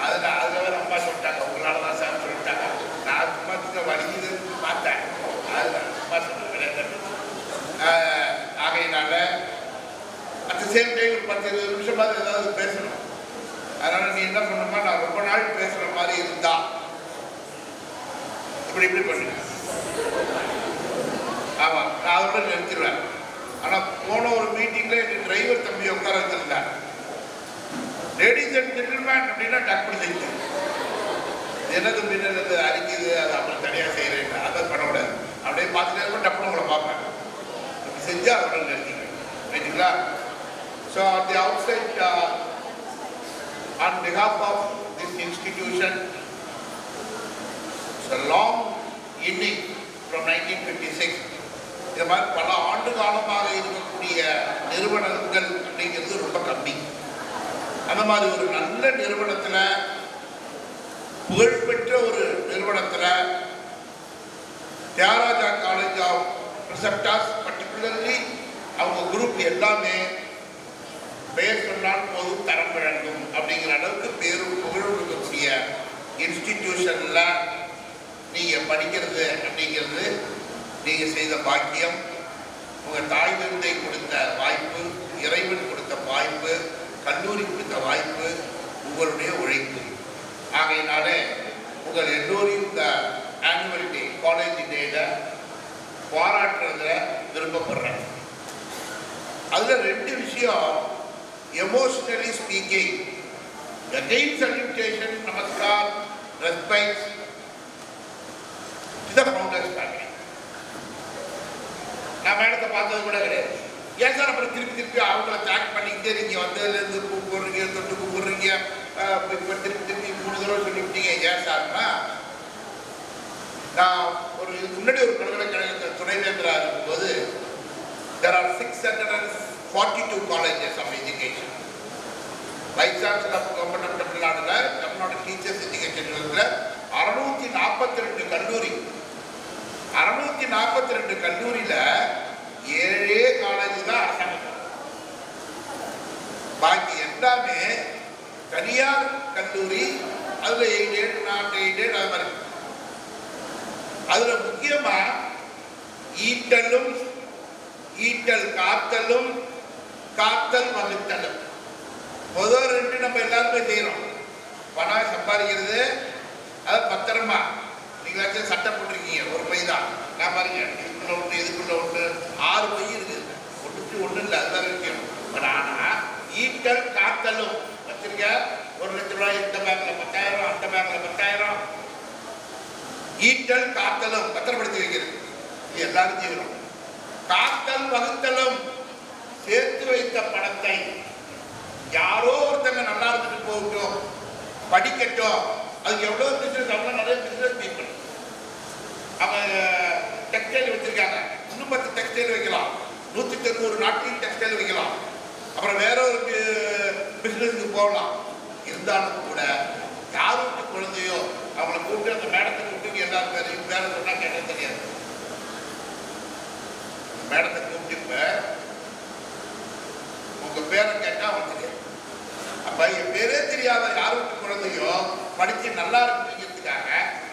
அதுல வேற அம்மா சொல்லிட்டாங்க, உங்களால தான் சார் சொல்லிட்டாங்க. நான் சும்மா வலிக்குதுன்னு பார்த்தேன். அதுல அம்மா சொல்லுங்க. ஆகையினால அட் த சேம் டைம் ஒரு 10-20 நிமிஷமாவது ஏதாவது பேசணும். அதனால நீ என்ன பண்ணணுமா, நான் ரொம்ப நாள் பேசுற மாதிரி இருந்தா இப்படி பண்ணுங்க. ஆமா, நான் அதோட நிறுத்திடுவேன். ஆனா போன ஒரு மீட்டிங்ல எங்க டிரைவர் தம்பி உட்கார வச்சிருந்தார். லேடிஸ் அண்ட் ஜென்டில்மேன் அப்படின்னா டக்குனு செய்யுங்க. எனது மின்னது அறிக்குது, அது அப்புறம் தனியாக செய்கிறேன், அதை பண்ணக்கூடாது. அப்படியே பார்த்துட்டே இருக்கும், டப்புனு உங்களை பார்ப்பேன். அப்படி செஞ்சால் அதோட நிறுத்திக்கிறேன். ரைட்டுங்களா? So at the outset, on behalf of this institution, it's a long inning from 1956. இது மாதிரி பல ஆண்டு காலமாக இருக்கக்கூடிய நிறுவனங்கள் அப்படிங்கிறது ரொம்ப கம்மி. அந்த மாதிரி ஒரு நல்ல நிறுவனத்தில், புகழ்பெற்ற ஒரு நிறுவனத்தில், Thiagaraja college of preceptors particularly அவங்க குரூப் எல்லாமே பெயர் சொன்னால் போதும் தரம் வழங்கும் அப்படிங்கிற அளவுக்கு பேரும் புகழும் இருக்கக்கூடிய இன்ஸ்டிடியூஷனில் நீங்கள் படிக்கிறது அப்படிங்கிறது நீங்கள் செய்த பாக்கியம். உங்கள் தாய் தந்தை கொடுத்த வாய்ப்பு, இறைவன் கொடுத்த வாய்ப்பு, கல்லூரி கொடுத்த வாய்ப்பு, உங்களுடைய உழைப்பு. ஆகையினாலே உங்கள் எல்லோரையும் இந்த ஆனுவல் டே, காலேஜ் டேல பாராட்டுறதுல விருப்பப்படுறேன். அதில் 2 விஷயம். Emotionally speaking, again salutation, namaskar, respect to the founders family. நான் மேடத்தை பார்த்தது கூட கிடையாது. ஏன் சார் அப்புறம் திருப்பி அவங்கள டேக் பண்ணிக்கிட்டே நீங்கள் வந்ததுலேருந்து கூப்பிடுறீங்க, தொட்டு கூப்பிடுறீங்க, இப்போ திருப்பி 3 தடவை சொல்லிவிட்டீங்க ஏன் சார்னா, நான் ஒரு முன்னாடி ஒரு பல்கலைக்கழகத்தில் துணைவேந்தராக இருக்கும்போது there are 642 colleges of education. Vice Chancellor of Government of Tamil Nadu, Tamil Nadu Teachers Education University, 642 கல்லூரி. 642 கல்லூரியில் 7 காலேஜ் தான் அரசாங்கம். பாக்கி எல்லாமே தனியார் கல்லூரி. அதுல 8 நாட் 8 அது மாதிரி. அதுல முக்கியமா ஈட்டலும், ஈட்டல் காத்தலும், காத்தல் வகுத்தலும். முதல் 2 நம்ம எல்லாருமே செய்யறோம். பணம் சம்பாதிக்கிறது, அதை பத்திரமா நீங்களாச்சும் சட்டம் போட்டிருக்கீங்க, ஒரு பை தான். நான் பாருங்க, இதுக்குள்ள ஒன்று, இதுக்குள்ள ஒன்று, 6 பை இருக்குது. ஒன்றுக்கு ஒன்றும் இல்லை, அதுதான் விஷயம். பட் ஆனால் ஈட்டல் காத்தலும் வச்சிருக்க. 1 லட்ச ரூபாய் இந்த பேங்க்ல 10,000, அந்த பேங்க்ல 10,000. ஈட்டல் காத்தலும் பத்திரப்படுத்தி வைக்கிறது, இது எல்லாரும் செய்யணும். காத்தல் வகுத்தலும், சேர்த்து வைத்த பணத்தை யாரோ ஒருத்தங்க நல்லா இருந்துட்டு போகட்டும், படிக்கட்டும். அதுக்கு எவ்வளோ பிசினஸ், அவ்வளோ நிறைய பிசினஸ் பீப்பிள். அவங்க டெக்ஸ்டைல் வச்சிருக்காங்க, இன்னும் 10 டெக்ஸ்டைல் வைக்கலாம், 190 நாட்டின் டெக்ஸ்டைல் வைக்கலாம், அப்புறம் வேற ஒரு பிசினஸ்க்கு போகலாம். இருந்தாலும் கூட யார் வீட்டு குழந்தையோ அவங்களை கூப்பிட்டு அந்த மேடத்தை கூப்பிட்டு எல்லாரும் வேலை சொன்னா கேட்க தெரியாது. மேடத்தை கூப்பிட்டு உங்க பேரை கேட்டா அவன் தெரியாது. அப்ப என் பேரே தெரியாத யார் வீட்டு குழந்தையோ படிச்சு நல்லா இருக்குங்கிறதுக்காக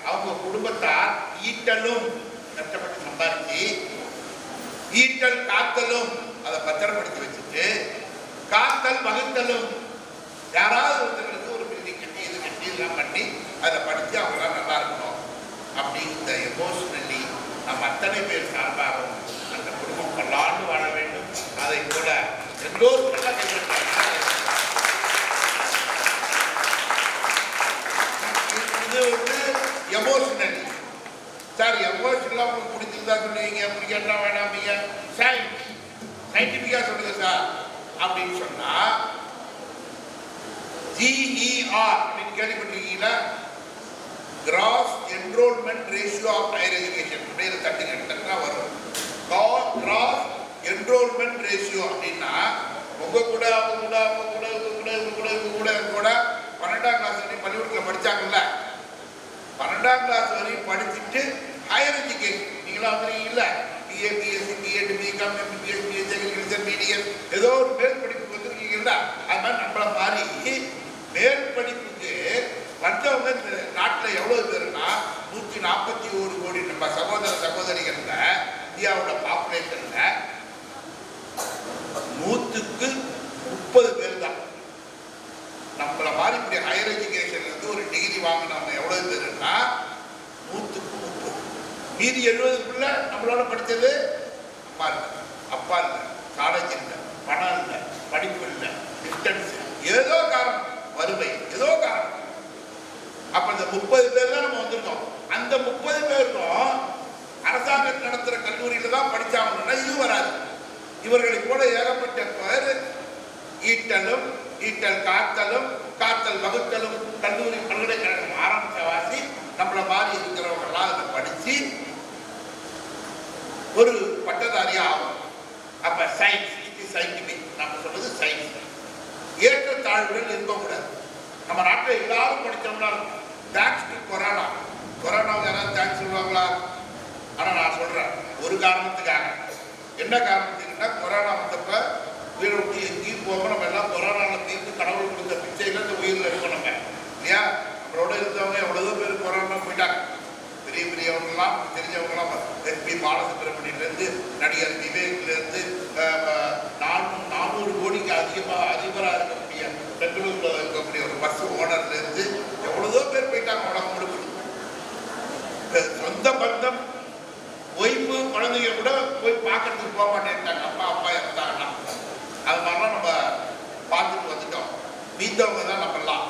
அவங்க குடும்பத்தார் ஈட்டலும் கஷ்டப்பட்டு சம்பாதிச்சு, ஈட்டல் காத்தலும் அதை பத்திரப்படுத்தி வச்சுட்டு, காத்தல் வகுத்தலும் யாராவது ஒருத்தங்களுக்கு ஒரு பில்டிங் கட்டி, இது கட்டி, இதெல்லாம் பண்ணி அதை படித்து அவங்களாம் நல்லா இருக்கணும் அப்படிங்கிற எமோஷனலி நம்ம அத்தனை பேர் சார்பாகவும் அந்த குடும்பம் பல்லாண்டு வாழ வேண்டும். அதை கூட எல்லோரும் நல்லா இது எமோஷனலி. சார் எமோஷனலாக உங்களுக்கு பிடிச்சிருந்தா சொல்லுவீங்க, பிடிக்கட்டா வேணாமீங்க, சயின்டிஃபிக்காக சொல்லுங்க சார் அப்படின்னு சொன்னா GER அப்படின்னு கேள்விப்பட்டிருக்கீங்களா? Gross enrolment ratio of higher education அப்படின்னு தட்டுங்க வரும். கிராஸ் என்ரோல்மெண்ட் ரேஷியோ அப்படின்னா உங்க கூட அவங்க கூட அவங்க கூட இவங்க கூட இவங்க கூட இவங்க கூட கூட 12ஆம் கிளாஸ் வரையும் பள்ளிக்கூடத்தில் படிச்சாங்கல்ல, 12ஆம் கிளாஸ் வரையும் படிச்சுட்டு ஹையர் எஜுகேஷன் நீங்களா வந்துருக்கீங்கல்ல, BA BSc BEd BCom MBBS BSc Agriculture BDS ஏதோ ஒரு மேல் படிப்பு வந்துருக்கீங்கல்ல, அது மாதிரி நம்மள மாதிரி மேல் படிப்புக்கு வந்தவங்க இந்த நாட்டில் எவ்வளவு பேருன்னா 141 கோடி நம்ம சகோதர சகோதரிகள்ல இந்தியாவோட பாப்புலேஷன்ல 100க்கு 30 பேர் தான். நம்மள மாதிரி இப்படி ஹையர் எஜுகேஷன்ல இருந்து ஒரு டிகிரி வாங்கினவங்க எவ்வளவு பேருன்னா 100க்கு 30. மீதி 70க்குள்ள நம்மளோட படித்தது அப்பா இல்லை, காலேஜ் இல்லை, பணம் இல்லை, படிப்பு இல்லை, டிஸ்டன்ஸ், ஏதோ காரணம், வறுமை, ஏதோ காரணம். அப்ப இந்த 30 பேர் தான் நம்ம வந்திருக்கோம். அந்த 30 பேருக்கும் அரசாங்கம் நடத்துற கல்லூரியில தான் படிச்சாங்கன்னா இது வராது. இவர்களை போல ஏகப்பட்ட பேர் ஈட்டல் காத்தல் வகுத்தலும் கல்லூரி பல்கலைக்கழகம் ஆரம்பிச்ச வாசி நம்மள மாதிரி இருக்கிறவங்கெல்லாம் அதை படிச்சு ஒரு பட்டதாரியா ஆகும். அப்ப சயின்ஸ், சயின்டிபிக் நம்ம சொல்றது சயின்ஸ். ஏற்றத்தாழ்வுகள் இருக்கக்கூடாது. நம்ம நாட்டில் எல்லாரும் படித்தோம்னா தேங்க்ஸ் டு கொரோனாவுக்கு யாராவது தேங்க்ஸ் சொல்லுவாங்களா? ஆனா நான் சொல்றேன் ஒரு காரணத்துக்காக. என்ன காரணத்துக்குன்னா கொரோனா வந்தப்ப உயிரை விட்டு எங்கேயும் போக நம்ம எல்லாம் கொரோனாவில் தீர்ந்து கடவுள் கொடுத்த பிச்சையில இந்த உயிரில் இருக்கணும் நம்ம இல்லையா? நம்மளோட இருந்தவங்க எவ்வளவோ பேர் கொரோனா போயிட்டாங்க. பெரியவங்களாம் தெரிஞ்சவங்களாம் SP பாலசுப்ரமணியிலேருந்து நடிகர் விவேக்லேருந்து 400 கோடிக்கு அதிபராக இருக்கக்கூடிய பெங்களூரில் இருக்கக்கூடிய ஒரு பஸ் ஓனர்லேருந்து எவ்வளவோ பேர் போயிட்டாங்க உலகம் முழுக்க. சொந்த பந்தம் ஒய்ஃபு குழந்தைங்க கூட போய் பார்க்கறதுக்கு போக மாட்டேன்ட்டாங்க. அப்பா இருந்தாங்கன்னா அது மாதிரிலாம் நம்ம பார்த்துட்டு வந்துட்டோம். மீந்தவங்க தான் நம்மலாம்.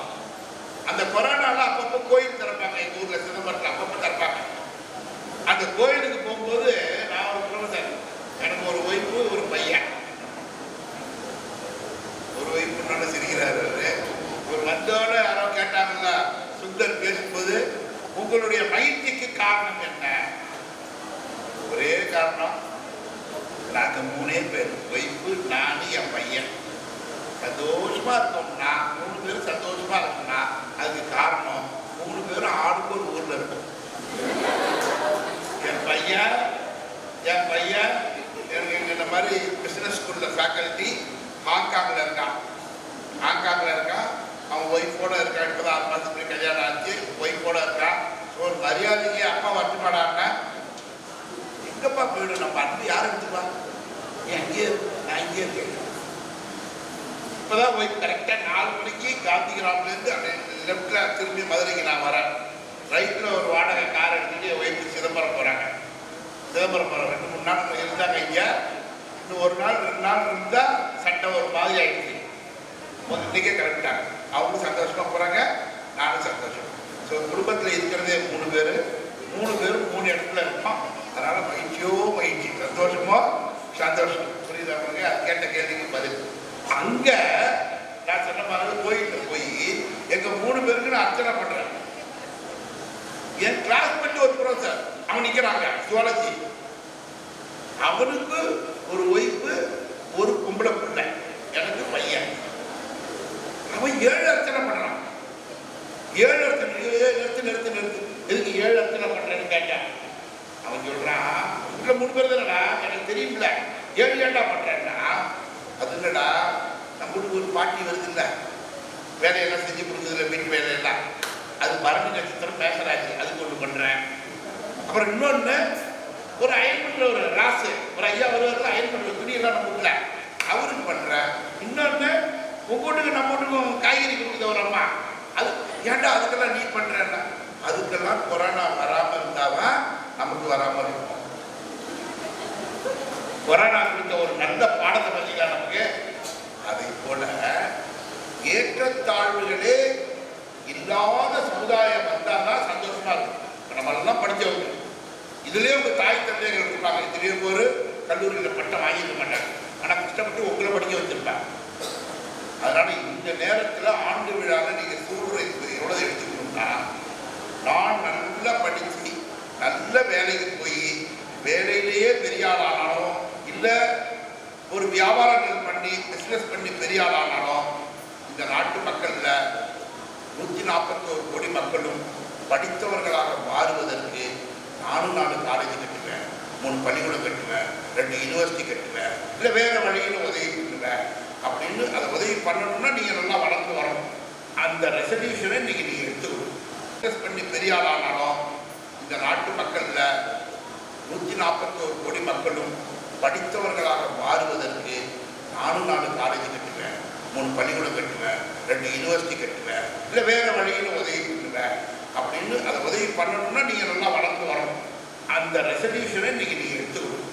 அந்த கொரோனால அப்பப்போ கோயில் திறப்பாங்க. எங்கள் ஊரில் சிதம்பரத்தில் அப்பப்போ திறப்பாங்க. அந்த கோயிலுக்கு போகும்போது நான் ஒரு ப்ரொஃபஸர், எனக்கு ஒரு ஒய்ஃபு ஒரு பையன். ஒரு ஒய்ஃபுன்னு சிரிக்கிறாரு அவரு. ஒரு வந்தோட யாரோ கேட்டாங்கல்ல, சுந்தர் பேசும்போது உங்களுடைய மகிழ்ச்சிக்கு காரணம் என்ன? ஒரே காரணம், நாங்க 3 பேர், ஒய்ஃபு, நான், என் பையன் சந்தோஷமா இருக்கோம்னா, 3 பேரும் சந்தோஷமா இருக்கோம்னா அதுக்கு காரணம் 3 பேரும் ஆளுக்கு ஒரு ஊர்ல இருக்கும். என் பையன் எனக்கு இந்த மாதிரி பிசினஸ் ஸ்கூல்ல ஃபேக்கல்டி ஹாங்காங்ல இருக்கான். அவன் ஒய்ஃபோட இருக்கான். இப்போதான் 6 மாதத்துக்கு கல்யாணம் ஆச்சு. ஒய்ஃபோட இருக்கான். ஒரு மரியாதைக்கு அப்பா வரட்டுமாடான்னா, எங்கப்பா போயிடும், நம்ம அன்பு யாரும் எடுத்துப்பா, நான் இங்கே இருக்கேன். இப்போதான் ஒய்ஃப் கரெக்டாக 4 மணிக்கு காந்திகிராம்லேருந்து லெஃப்ட்ல திரும்பி மதுரைக்கு நான் வரேன். ரைட்டில் ஒரு வாடகை கார் எடுத்துட்டு ஒய்ஃபு சிதம்பரம் போகிறாங்க. சிதம்பரம் போகிற 2-3 நாள் இருந்தாங்க. இங்கே இன்னும் 1 நாள் 2 நாள் இருந்தால் சட்டை ஒரு மாதிரி ஆயிடுச்சு. இன்னைக்கே கிளம்பிட்டாங்க. அவங்களும் சந்தோஷமாக போகிறாங்க, நானும் சந்தோஷம். ஸோ குடும்பத்தில் இருக்கிறதே 3 பேர், 3 பேரும் 3 இடத்துல இருப்போம். அதனால மகிழ்ச்சியோ மகிழ்ச்சி, சந்தோஷமோ சந்தோஷம். புரியுதா உங்களுக்கு? அது கேட்ட கேள்விக்கு பதில். அங்க நான் சொன்ன மாதிரி கோயில்ல போய் எங்க 3 பேருக்கு நான் அர்ச்சனை பண்றேன். என் கிளாஸ்மேட் ஒரு ப்ரொஃபசர், அவன் நிக்கிறாங்க சுவாலஜி. அவனுக்கு ஒரு ஒய்ஃபு, ஒரு பொம்பளை பிள்ளை, எனக்கு பையன். அவன் 7 அர்ச்சனை பண்றான். 7 அர்ச்சனை நிறுத்து. எதுக்கு 7 அர்ச்சனை பண்றேன்னு கேட்டான். அவன் சொல்றான், உள்ள 3 பேர் தானடா, எனக்கு தெரியும்ல, 7 ஏண்டா பண்றேன்னா, அது இல்லடா, நம்ம வீட்டுக்கு ஒரு பாட்டி வருது இல்லை, வேலையெல்லாம் செஞ்சு கொடுக்குறதுல வீட்டு வேலையெல்லாம், அது பரணி நட்சத்திரம் பேசுறாச்சு, அதுக்கு ஒன்று பண்றேன். அப்புறம் இன்னொன்று, ஒரு அயன் பண்ற ஒரு ராசு, ஒரு ஐயா வருவார்கள் அயன் பண்ற துணியெல்லாம் நம்ம வீட்டுல, அவருக்கு பண்றேன். இன்னொன்று, உங்க வீட்டுக்கு நம்ம வீட்டுக்கும் காய்கறி கொடுக்குற ஒரு அம்மா, அது ஏன்டா அதுக்கெல்லாம் நீ பண்றேன்னா, அதுக்கெல்லாம் கொரோனா வராம இருந்தாதான் நமக்கு வராம இருக்கும். கொரோனா குறித்த ஒரு நல்ல பாடத்தை பத்திக்கலாம் நமக்கு. அதை போல ஏற்றத்தாழ்வுகளே இல்லாத சமுதாயம் வந்தாதான் சந்தோஷமா இருக்கும். நம்மளெல்லாம் படிச்சவங்க இதுலேயே உங்கள் தாய் தந்தைகள் இருப்பாங்க, இதுலேயே ஒரு கல்லூரியில் பட்டம் வாங்கிக்க மாட்டாங்க, ஆனால் கஷ்டப்பட்டு உங்களை படிக்க வச்சிருப்பாங்க. அதனால இந்த நேரத்தில் ஆண்டு விழாவில் நீங்கள் சூழ்நிலை எவ்வளோ எடுத்துக்கணும்னா, நான் நல்லா படித்து நல்ல வேலைக்கு போய் வேலையிலேயே பெரிய ஆள் ஆனாலும், இல்லை ஒரு வியாபாரங்கள் பண்ணி பிஸ்னஸ் பண்ணி பெரிய ஆள் ஆனாலும், இந்த நாட்டு மக்களில் 141 கோடி மக்களும் படித்தவர்களாக மாறுவதற்கு நானும் 4 காலேஜ் கட்டுவேன், 3 பள்ளிக்கூடம் கட்டுவேன், 2 யூனிவர்சிட்டி கட்டுவேன், இல்லை வேறு வழியில் உதவி பண்ணுவேன் அப்படின்னு. அதை உதவி பண்ணணும்னா நீங்கள் நல்லா வளர்ந்து வரணும். அந்த ரெசல்யூஷனை நீங்கள் எடுத்துக்கணும். பிஸ்னஸ் பண்ணி பெரிய ஆள் ஆனாலும், இந்த நாட்டு மக்களில் 141 கோடி மக்களும் படித்தவர்களாக மாறுவதற்கு நானும் 4 காலேஜ் கட்டுவேன், 3 பள்ளிக்கூடம் கட்டுவேன், 2 யூனிவர்சிட்டி கட்டுவேன், இல்லை வேறு வழியில் உதவி பண்ணுவேன் அப்படின்னு. அதை உதவி பண்ணணும்னா நீங்கள் நல்லா வளர்ந்து வரணும். அந்த ரெசல்யூஷனை நீங்கள் எடுத்துக்கணும்.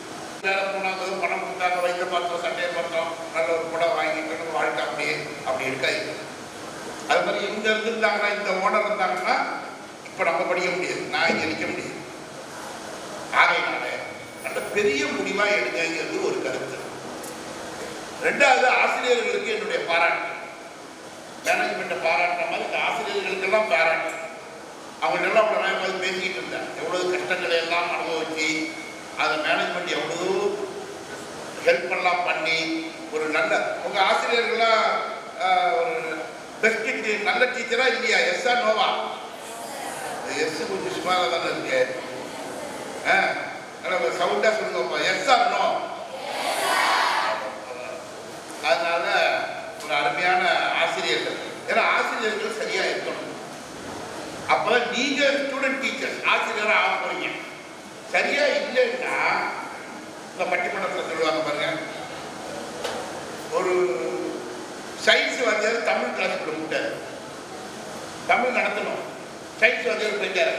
வேலை போனாங்க, பணம் கொடுத்தாங்க, வைக்க பார்த்தோம், சண்டையை பார்த்தோம், நல்ல ஒரு படம் வாங்கிக்கணும், வாழ்க்கை அப்படி இருக்காது. அது மாதிரி இங்கே இருந்திருந்தாங்கன்னா, இந்த ஓனர் இருந்தாங்கன்னா இப்போ நம்ம படிக்க முடியாது, நான் இங்கே நிற்க முடியாது. ஆகையினால நல்ல பெரிய முடிவாக எடுங்கிறது ஒரு கருத்து. 2வது, ஆசிரியர்களுக்கு என்னுடைய பாராட்டு. மேனேஜ்மெண்ட்டை பாராட்டுற மாதிரி இந்த ஆசிரியர்களுக்கெல்லாம் பாராட்டு. அவங்களெல்லாம் அவ்வளோ நான் பேசிக்கிட்டு இருந்தேன், எவ்வளோ கஷ்டங்களை எல்லாம் அனுபவிச்சு அதை மேனேஜ்மெண்ட் எவ்வளோ ஹெல்ப்பெல்லாம் பண்ணி ஒரு நல்ல உங்கள் ஆசிரியர்கள்லாம் ஒரு பெஸ்ட்டு நல்ல டீச்சராக இல்லையா? எஸ்ஸா நோவா? எஸ் கொஞ்சம் சுமாராக தானே இருக்கு. சவுண்டாக சொல்லுங்கப்பா, எஸ்ஸா நோ? அதனால ஒரு அருமையான ஆசிரியர்கள். ஏன்னா ஆசிரியர்கள் சரியாக இருக்கணும். அப்போ நீங்கள் ஸ்டூடெண்ட் டீச்சர்ஸ் ஆசிரியராக ஆக போறீங்க. சரியா இல்லைன்னா இந்த பட்டிமன்றத்தில் சொல்லுவாங்க பாருங்க, ஒரு சயின்ஸ் வாத்தியார் தமிழ் கிளாஸ் கொடுத்தாரு, தமிழ் நடத்தணும், சயின்ஸ் வாத்தியார் போயிட்டாரு.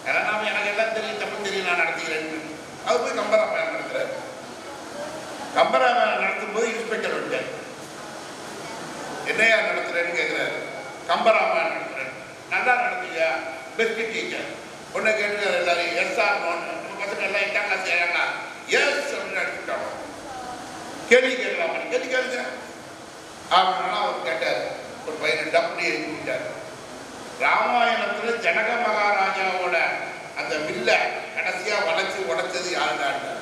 ஏன்னா நாம எனக்கு எல்லாம் தெரியும், தமிழ் தெரியும், நான் நடத்திக்கிறேன்னு அவர் போய் கம்பராமாயணம் நடத்துறாரு. கம்பராமாயணம் நடத்தும் போது இன்ஸ்பெக்டர் வந்துட்டார். என்னையா நடத்துறேன்னு கேட்குறாரு. கம்பராமாயணம் நடத்துறேன். நல்லா நடத்துங்க, பெஸ்ட் டீச்சர். ஒன்றை கேட்டுக்காரு எல்லாரும், எஸ் ஆர் நோன்னு. நம்ம பசங்க எல்லாம் 8ஆம் கிளாஸ் ஏறாங்க, எஸ் அப்படின்னு அடிச்சுட்டாங்க. கேள்வி கேட்கலாம், கேள்வி கேளுங்க அப்படின்னா அவர் கேட்டார். ஒரு பையனை டப்புனி எழுதி விட்டார். ராமாயணத்தில் ஜனக மகாராஜாவோட அந்த வில்ல கடைசியாக உடைச்சது யாருடான்னு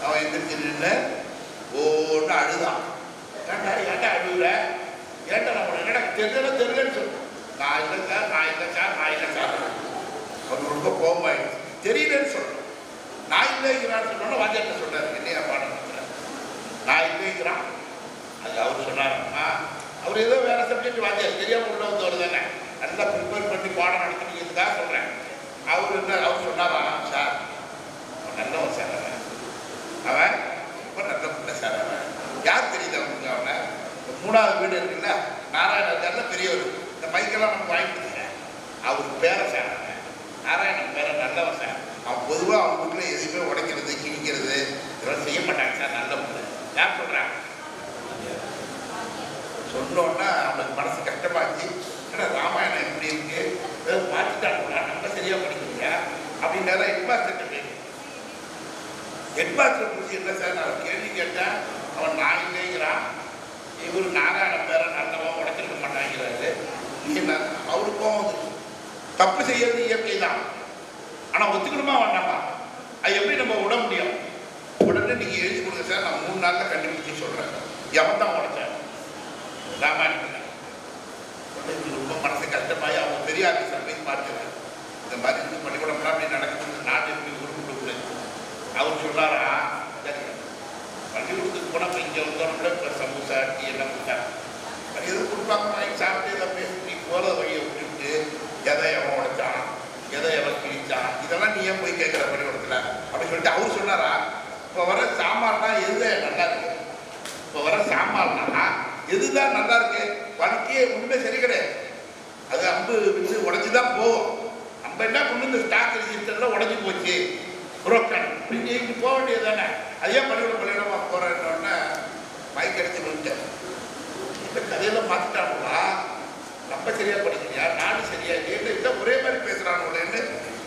அவன் எந்திரிச்சு நின்று ஓன்னு அழுதான். ஏன்டா ஏன்டா அழுகுற? ஏன்டா நம்ம எனக்கு தெரியலன்னு சொல்லு. நான் இல்லை சார், நான் இல்லை சார், நான் இல்லை சார். அவர் ரொம்ப கோபமாயிடுச்சு. தெரியலன்னு சொல்லணும். நான் இல்லைங்கிறான்னு சொன்னோன்னு வாத்தியார்ட்ட சொல்றாரு, என்னையா பாடம் நடத்துறேன், நான் இல்லைங்கிறான். அது அவர் சொன்னாரம்மா, அவர் ஏதோ வேற சப்ஜெக்ட் வாத்தியார் தெரியாமல் உள்ள வந்தவர் தானே, நல்லா ப்ரிப்பேர் பண்ணி பாடம் நடத்துறீங்கன்னு சொல்கிறேன். அவர் சொன்னாரா, சார் அவன் நல்லவன் சார், அவன் ரொம்ப நல்ல பிள்ளை சார். அவன் யார் தெரியுது அவனுக்கு? அவனை 3வது வீடு இருக்குல்ல, நாராயணன் பெரியவர், இந்த மைக்கெல்லாம் நம்ம வாங்கிட்டு அவர் பேர சார். நாராயணன் பேர நல்லவன் சார். அவன் பொதுவாக அவங்க வீட்டில் எதுவுமே உடைக்கிறது கிழிக்கிறது இதெல்லாம் செய்ய மாட்டாங்க சார், நல்ல பிள்ளை. யார் சொல்கிறாங்க? சொன்னோன்னா அவனுக்கு மனசு கஷ்டமாச்சு. ஏன்னா ராமாயணம் எப்படி இருக்கு, மாற்றிட்டாங்களா, நம்ம சரியாக படிக்கலையா அப்படின்னால ஹெட்மாஸ்டர் கேட்டேன். ஹெட்மாஸ்டர் புரிஞ்சு இல்லை சார், நான் கேள்வி கேட்டேன். அவன் நான் இல்லைங்கிறான், இவர் நாராயண பேரை நல்லவன் உடைச்சிருக்க மாட்டாங்கிறாரு. அவருக்கும் தப்பு செய்யறது இயற்கை தான், ஆனால் ஒத்துக்கணுமா வேண்டாமா? அது எப்படி நம்ம விட முடியும்? உடனே நீங்கள் எழுதி கொடுங்க சார், நான் 3 நாளில் கண்டுபிடிச்சி சொல்கிறேன். எவன் தான் உடைச்சேன் ராமாயணத்தில். ரொம்ப மனசு கஷ்டமாகி அவங்க பெரிய ஆஃபீஸர் போய் பார்த்துருக்காரு. இந்த மாதிரி இருந்து பள்ளிக்கூடம்லாம் அப்படி நடக்குது, நாட்டுக்கு உருப்பிட்டு அவர் சொல்கிறாரா, சரி பள்ளிக்கூடத்துக்கு போனால் இங்கே வந்தோம்னா இப்போ சமோசா டீ எல்லாம் கொடுத்தாங்க. அது எதுவும் கொடுப்பாங்க, வாங்கி சாப்பிட்டு எல்லாம் பேசி நீ போகிற வழியை விட்டுட்டு எதை எவன் உடைச்சான், எதை எவன் கிழிச்சான், இதெல்லாம் நீ ஏன் போய் கேட்குற பள்ளிக்கூடத்தில் அப்படின்னு சொல்லிட்டு அவர் சொன்னாரா. இப்போ வர சாம்பார்னா எது நல்லா இருக்கு, இப்போ வர சாம்பார்னா எதுதான் நல்லா இருக்கு, வாழ்க்கையே ஒன்றுமே சரி கிடையாது. அது அம்பு விட்டு உடஞ்சி தான் போகும். நம்ம என்ன கொண்டு இந்த ஸ்டாக் ரிஜிஸ்டர்லாம் உடஞ்சி போச்சு புரோக்கன் அப்படின்னு போக வேண்டியது தானே. அதே பள்ளிக்கூடமாக போகிறேன்னொன்னே மைக் அடிச்சு விட்டேன். இந்த கதையெல்லாம் பார்த்துட்டாங்களா, நம்ம சரியாக படிக்கலையா, நாடு சரியா இல்லை, இல்லை ஒரே மாதிரி பேசுகிறாங்களேன்னு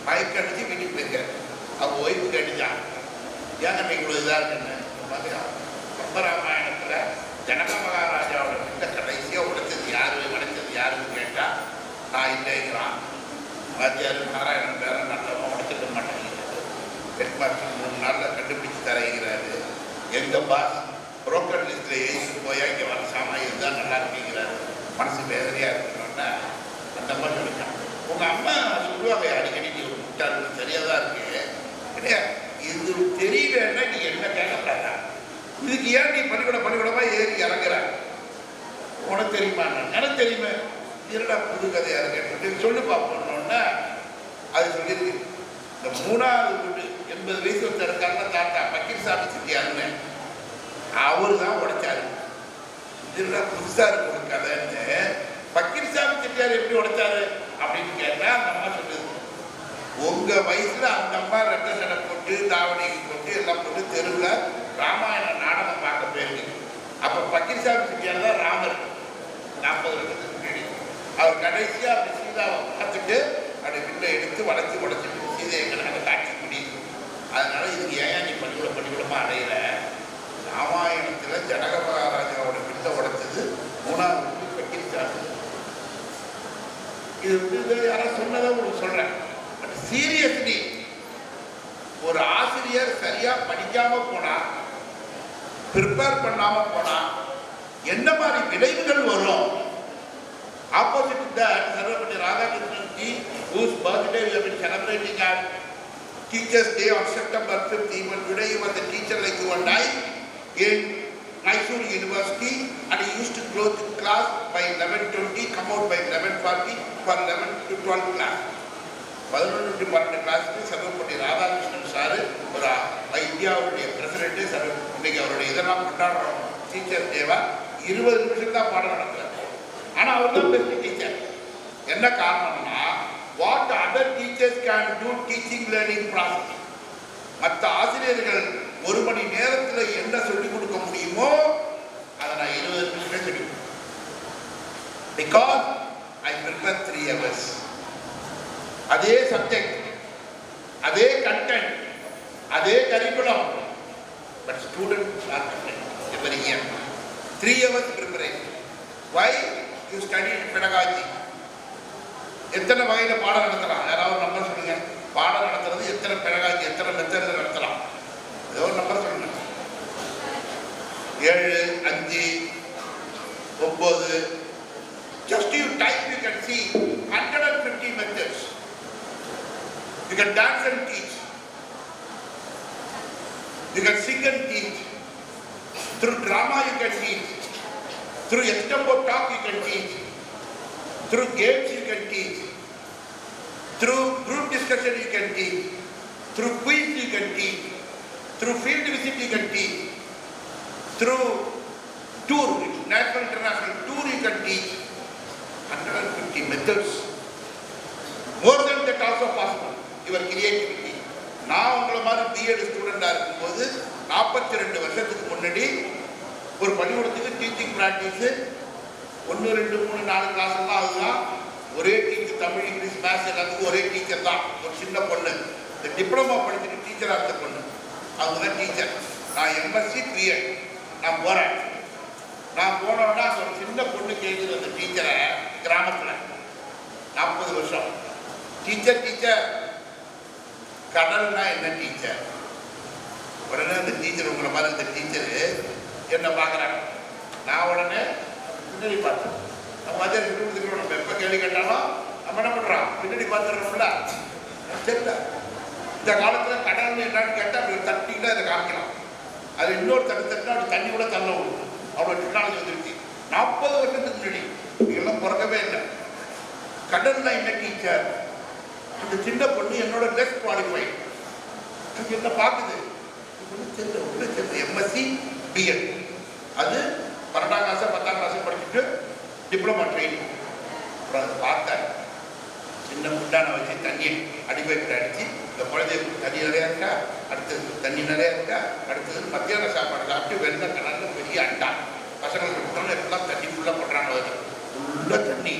மயக்க அடிச்சு வீட்டுக்கு போயிருக்காரு. அவர் ஒய்ஃபுக்கு அடித்தான். ஏங்க இவ்வளோ இதாக இருக்குன்னு கம்பராமாயணத்தில் ஜனக மகாராஜாவோட வீட்டை கடைசியாக உடைச்சது யாருன்னு கேட்டால் நான் இல்லைங்கிறான். வாத்தியார் நாராயணன் பேர நல்லவன் உடைச்சிக்க மாட்டேங்கிறது. ஹெட் மாஸ்டர் 3 நாளில் கண்டுபிடிச்சு தரைகிறாரு. எங்கள் பாஸ் புரோக்கர் லிஸ்ட்டில் எழுதிட்டு போயா இங்கே வரசாமா இதுதான் நல்லா இருக்குங்கிறாரு. மனசு வேதனையாக இருக்கணும்னா அந்த மாதிரி சொல்லிட்டான். உங்கள் அம்மா சொல்லுவாங்க அடிக்கடி நீ ஒரு முட்டாள் சரியாக தான் இருக்கு கிடையாது. இது தெரியலன்னா நீ என்ன கேட்கக்கூடாதா? இதுக்கு ஏன் நீ பள்ளிக்கூடமா ஏறி இறங்குற? உனக்கு தெரியுமா? எனக்கு தெரியுமே. என்னடா புது கதையாக இருக்கேன் சொல்லு பார்ப்போம்னா அது சொல்லியிருக்கு. இந்த 3வது வீடு 80 வயசு வச்சு இருக்காங்க தாத்தா பக்கீர்சாமி செட்டியாருன்னு அவரு தான் உடைச்சாரு. இதுடா புதுசாக இருக்கு ஒரு கதைன்னு. பக்கீர்சாமி செட்டியார் எப்படி உடைச்சாரு அப்படின்னு கேட்டால் அந்த அம்மா சொல்லுது, உங்க வயசுல அந்த அம்மா ரெட்டை சடை போட்டு தாவணி போட்டு எல்லாம் போட்டு தெருவில் ராமாயண நாடகம் பார்க்க போயிருக்கு. அப்போ பக்கீர்சாமி செட்டியார் தான் ராமர். 40 வருஷத்துக்கு முன்னாடி அவர் கடைசியாக அப்படி சீதாவை பார்த்துட்டு அப்படி வில்லை எடுத்து உடைச்சிட்டு சீதையை கணக்கு காட்சி முடியுது. அதனால இதுக்கு ஏன் நீ பள்ளிக்கூடமா அடையிற? ராமாயணத்தில் ஜனக மகாராஜாவோட வில்லை உடைச்சது 3வது பக்கீர்சாமி. இது யாராவது சொன்னதை உங்களுக்கு சொல்றேன். பட் சீரியஸ்லி ஒரு ஆசிரியர் சரியா படிக்காம போனா, ப்ரிப்பேர் பண்ணாம போனா என்ன மாதிரி விளைவுகள் வரும்? Opposite that Sarvepalli Radhakrishnan G whose birthday we have been celebrating at Teachers Day on September 5th. Even today he was a teacher like you and I in Mysore University, and he used to close the class by 11:20, come out by 11:40 for 11 to 12 class. 11 to 12 கிளாஸுக்கு Sarvepalli Radhakrishnan sir ஒரு இந்தியாவுடைய president. இன்னைக்கு அவருடைய இதெல்லாம் கொண்டாடுறோம் teacher டேவா. 20 நிமிஷம் தான் பாடம் நடத்துறாரு. ஆனால் அவர் தான் பெஸ்ட் டீச்சர். என்ன காரணம்னா what other teachers can do teaching learning process. மற்ற ஆசிரியர்கள் 1 மணி நேரத்தில் என்ன சொல்லிக் கொடுக்க முடியுமோ அதை நான் 20 நிமிஷமே சொல்லிக் கொடுப்பேன். Because I prepare 3 hours. அதே சப்ஜெக்ட், அதே கண்டென்ட், அதே curriculum, but students are different every year. 3 hours preparation. Why? You study pedagogy. எத்தனை வகையில் பாடம் நடத்தலாம்? யாராவது நம்பர் சொல்லுங்க. பாடம் நடத்துறது எத்தனை பெடகாஜி, எத்தனை மெத்தட் நடத்தலாம்? ஏதோ ஒரு நம்பர் சொல்லுங்க. 7, 5, 9. Just you type, you can see 150 methods. You can dance and teach. You can sing and teach. Through drama you can teach. Through extempo talk you can teach. Through games you can teach. Through group discussion you can teach. Through quiz you can teach. Through field visit you can teach. Through tour, national international tour you can teach. 150 methods. More than that also possible. Your creativity. நான் உங்களை மாதிரி BEd ஸ்டூடெண்டாக இருக்கும்போது 42 வருஷத்துக்கு முன்னாடி ஒரு பள்ளிக்கூடத்துக்கு teaching practice 1, 2, 3, 4 கிளாஸ்லாம் அதுதான். ஒரே டீச்சர், தமிழ், இங்கிலீஷ், மேத்ஸ் எல்லாத்துக்கும் ஒரே டீச்சர் தான். ஒரு சின்ன பொண்ணு, இந்த டிப்ளமா படிச்சுட்டு டீச்சராக இருந்த பொண்ணு, அவங்க தான் டீச்சர். நான் எம்எஸ்சி பிஎட். நான் போகிறேன். நான் போனோன்னா அந்த ஒரு சின்ன பொண்ணு கேட்குது அந்த டீச்சரை கிராமத்தில். 40 வருஷம் டீச்சர் கடல்னா என்ன டீச்சர்? உடனே அந்த டீச்சர், உங்களை மாதிரி இந்த டீச்சரு என்ன பார்க்குறாங்க. நான் உடனே பின்னாடி பார்த்தேன். நம்ம மதியம் விட்டு கொடுத்துக்கிறோம். நம்ம எப்போ கேள்வி கேட்டாலும் நம்ம என்ன பண்ணுறோம், பின்னாடி பார்த்துடுறோம்ல. சரிங்களா? இந்த காலத்தில் கடல்னு என்னன்னு கேட்டால் அப்படி தட்டிக்கிட்டா இதை காமிக்கலாம். அது இன்னொரு தட்டினா அப்படி தண்ணி கூட தள்ள விடும். அவ்வளோ டெக்னாலஜி வந்துருச்சு. 40 வருஷத்துக்கு முன்னாடி இதெல்லாம் பிறக்கவே இல்லை. கடல்னா என்ன டீச்சர்? அந்த சின்ன பொண்ணு என்னோட லெஸ் குவாலிஃபைட். என்ன பார்க்குது, எம்எஸ்சி பிஎட். அது 12ஆம் கிளாஸ் 10ஆம் கிளாஸ் படிச்சுட்டு டிப்ளமா ட்ரைனிங். அப்புறம் அதை பார்த்தேன். சின்ன முண்டானை வச்சு தண்ணியை அடிப்பைப்பில் அடித்து இந்த குழந்தைய தண்ணி நிறையா இருக்கா, அடுத்தது தண்ணி நிறையா இருக்கா, அடுத்தது மத்தியான சாப்பாடு சாப்பிட்டு வெள்ளை கலரில் பெரிய அண்டா பசங்களுக்கு விட்டோன்னு எல்லாம் தண்ணி ஃபுல்லாக போடுறாங்க. ஃபுல்லாக தண்ணி.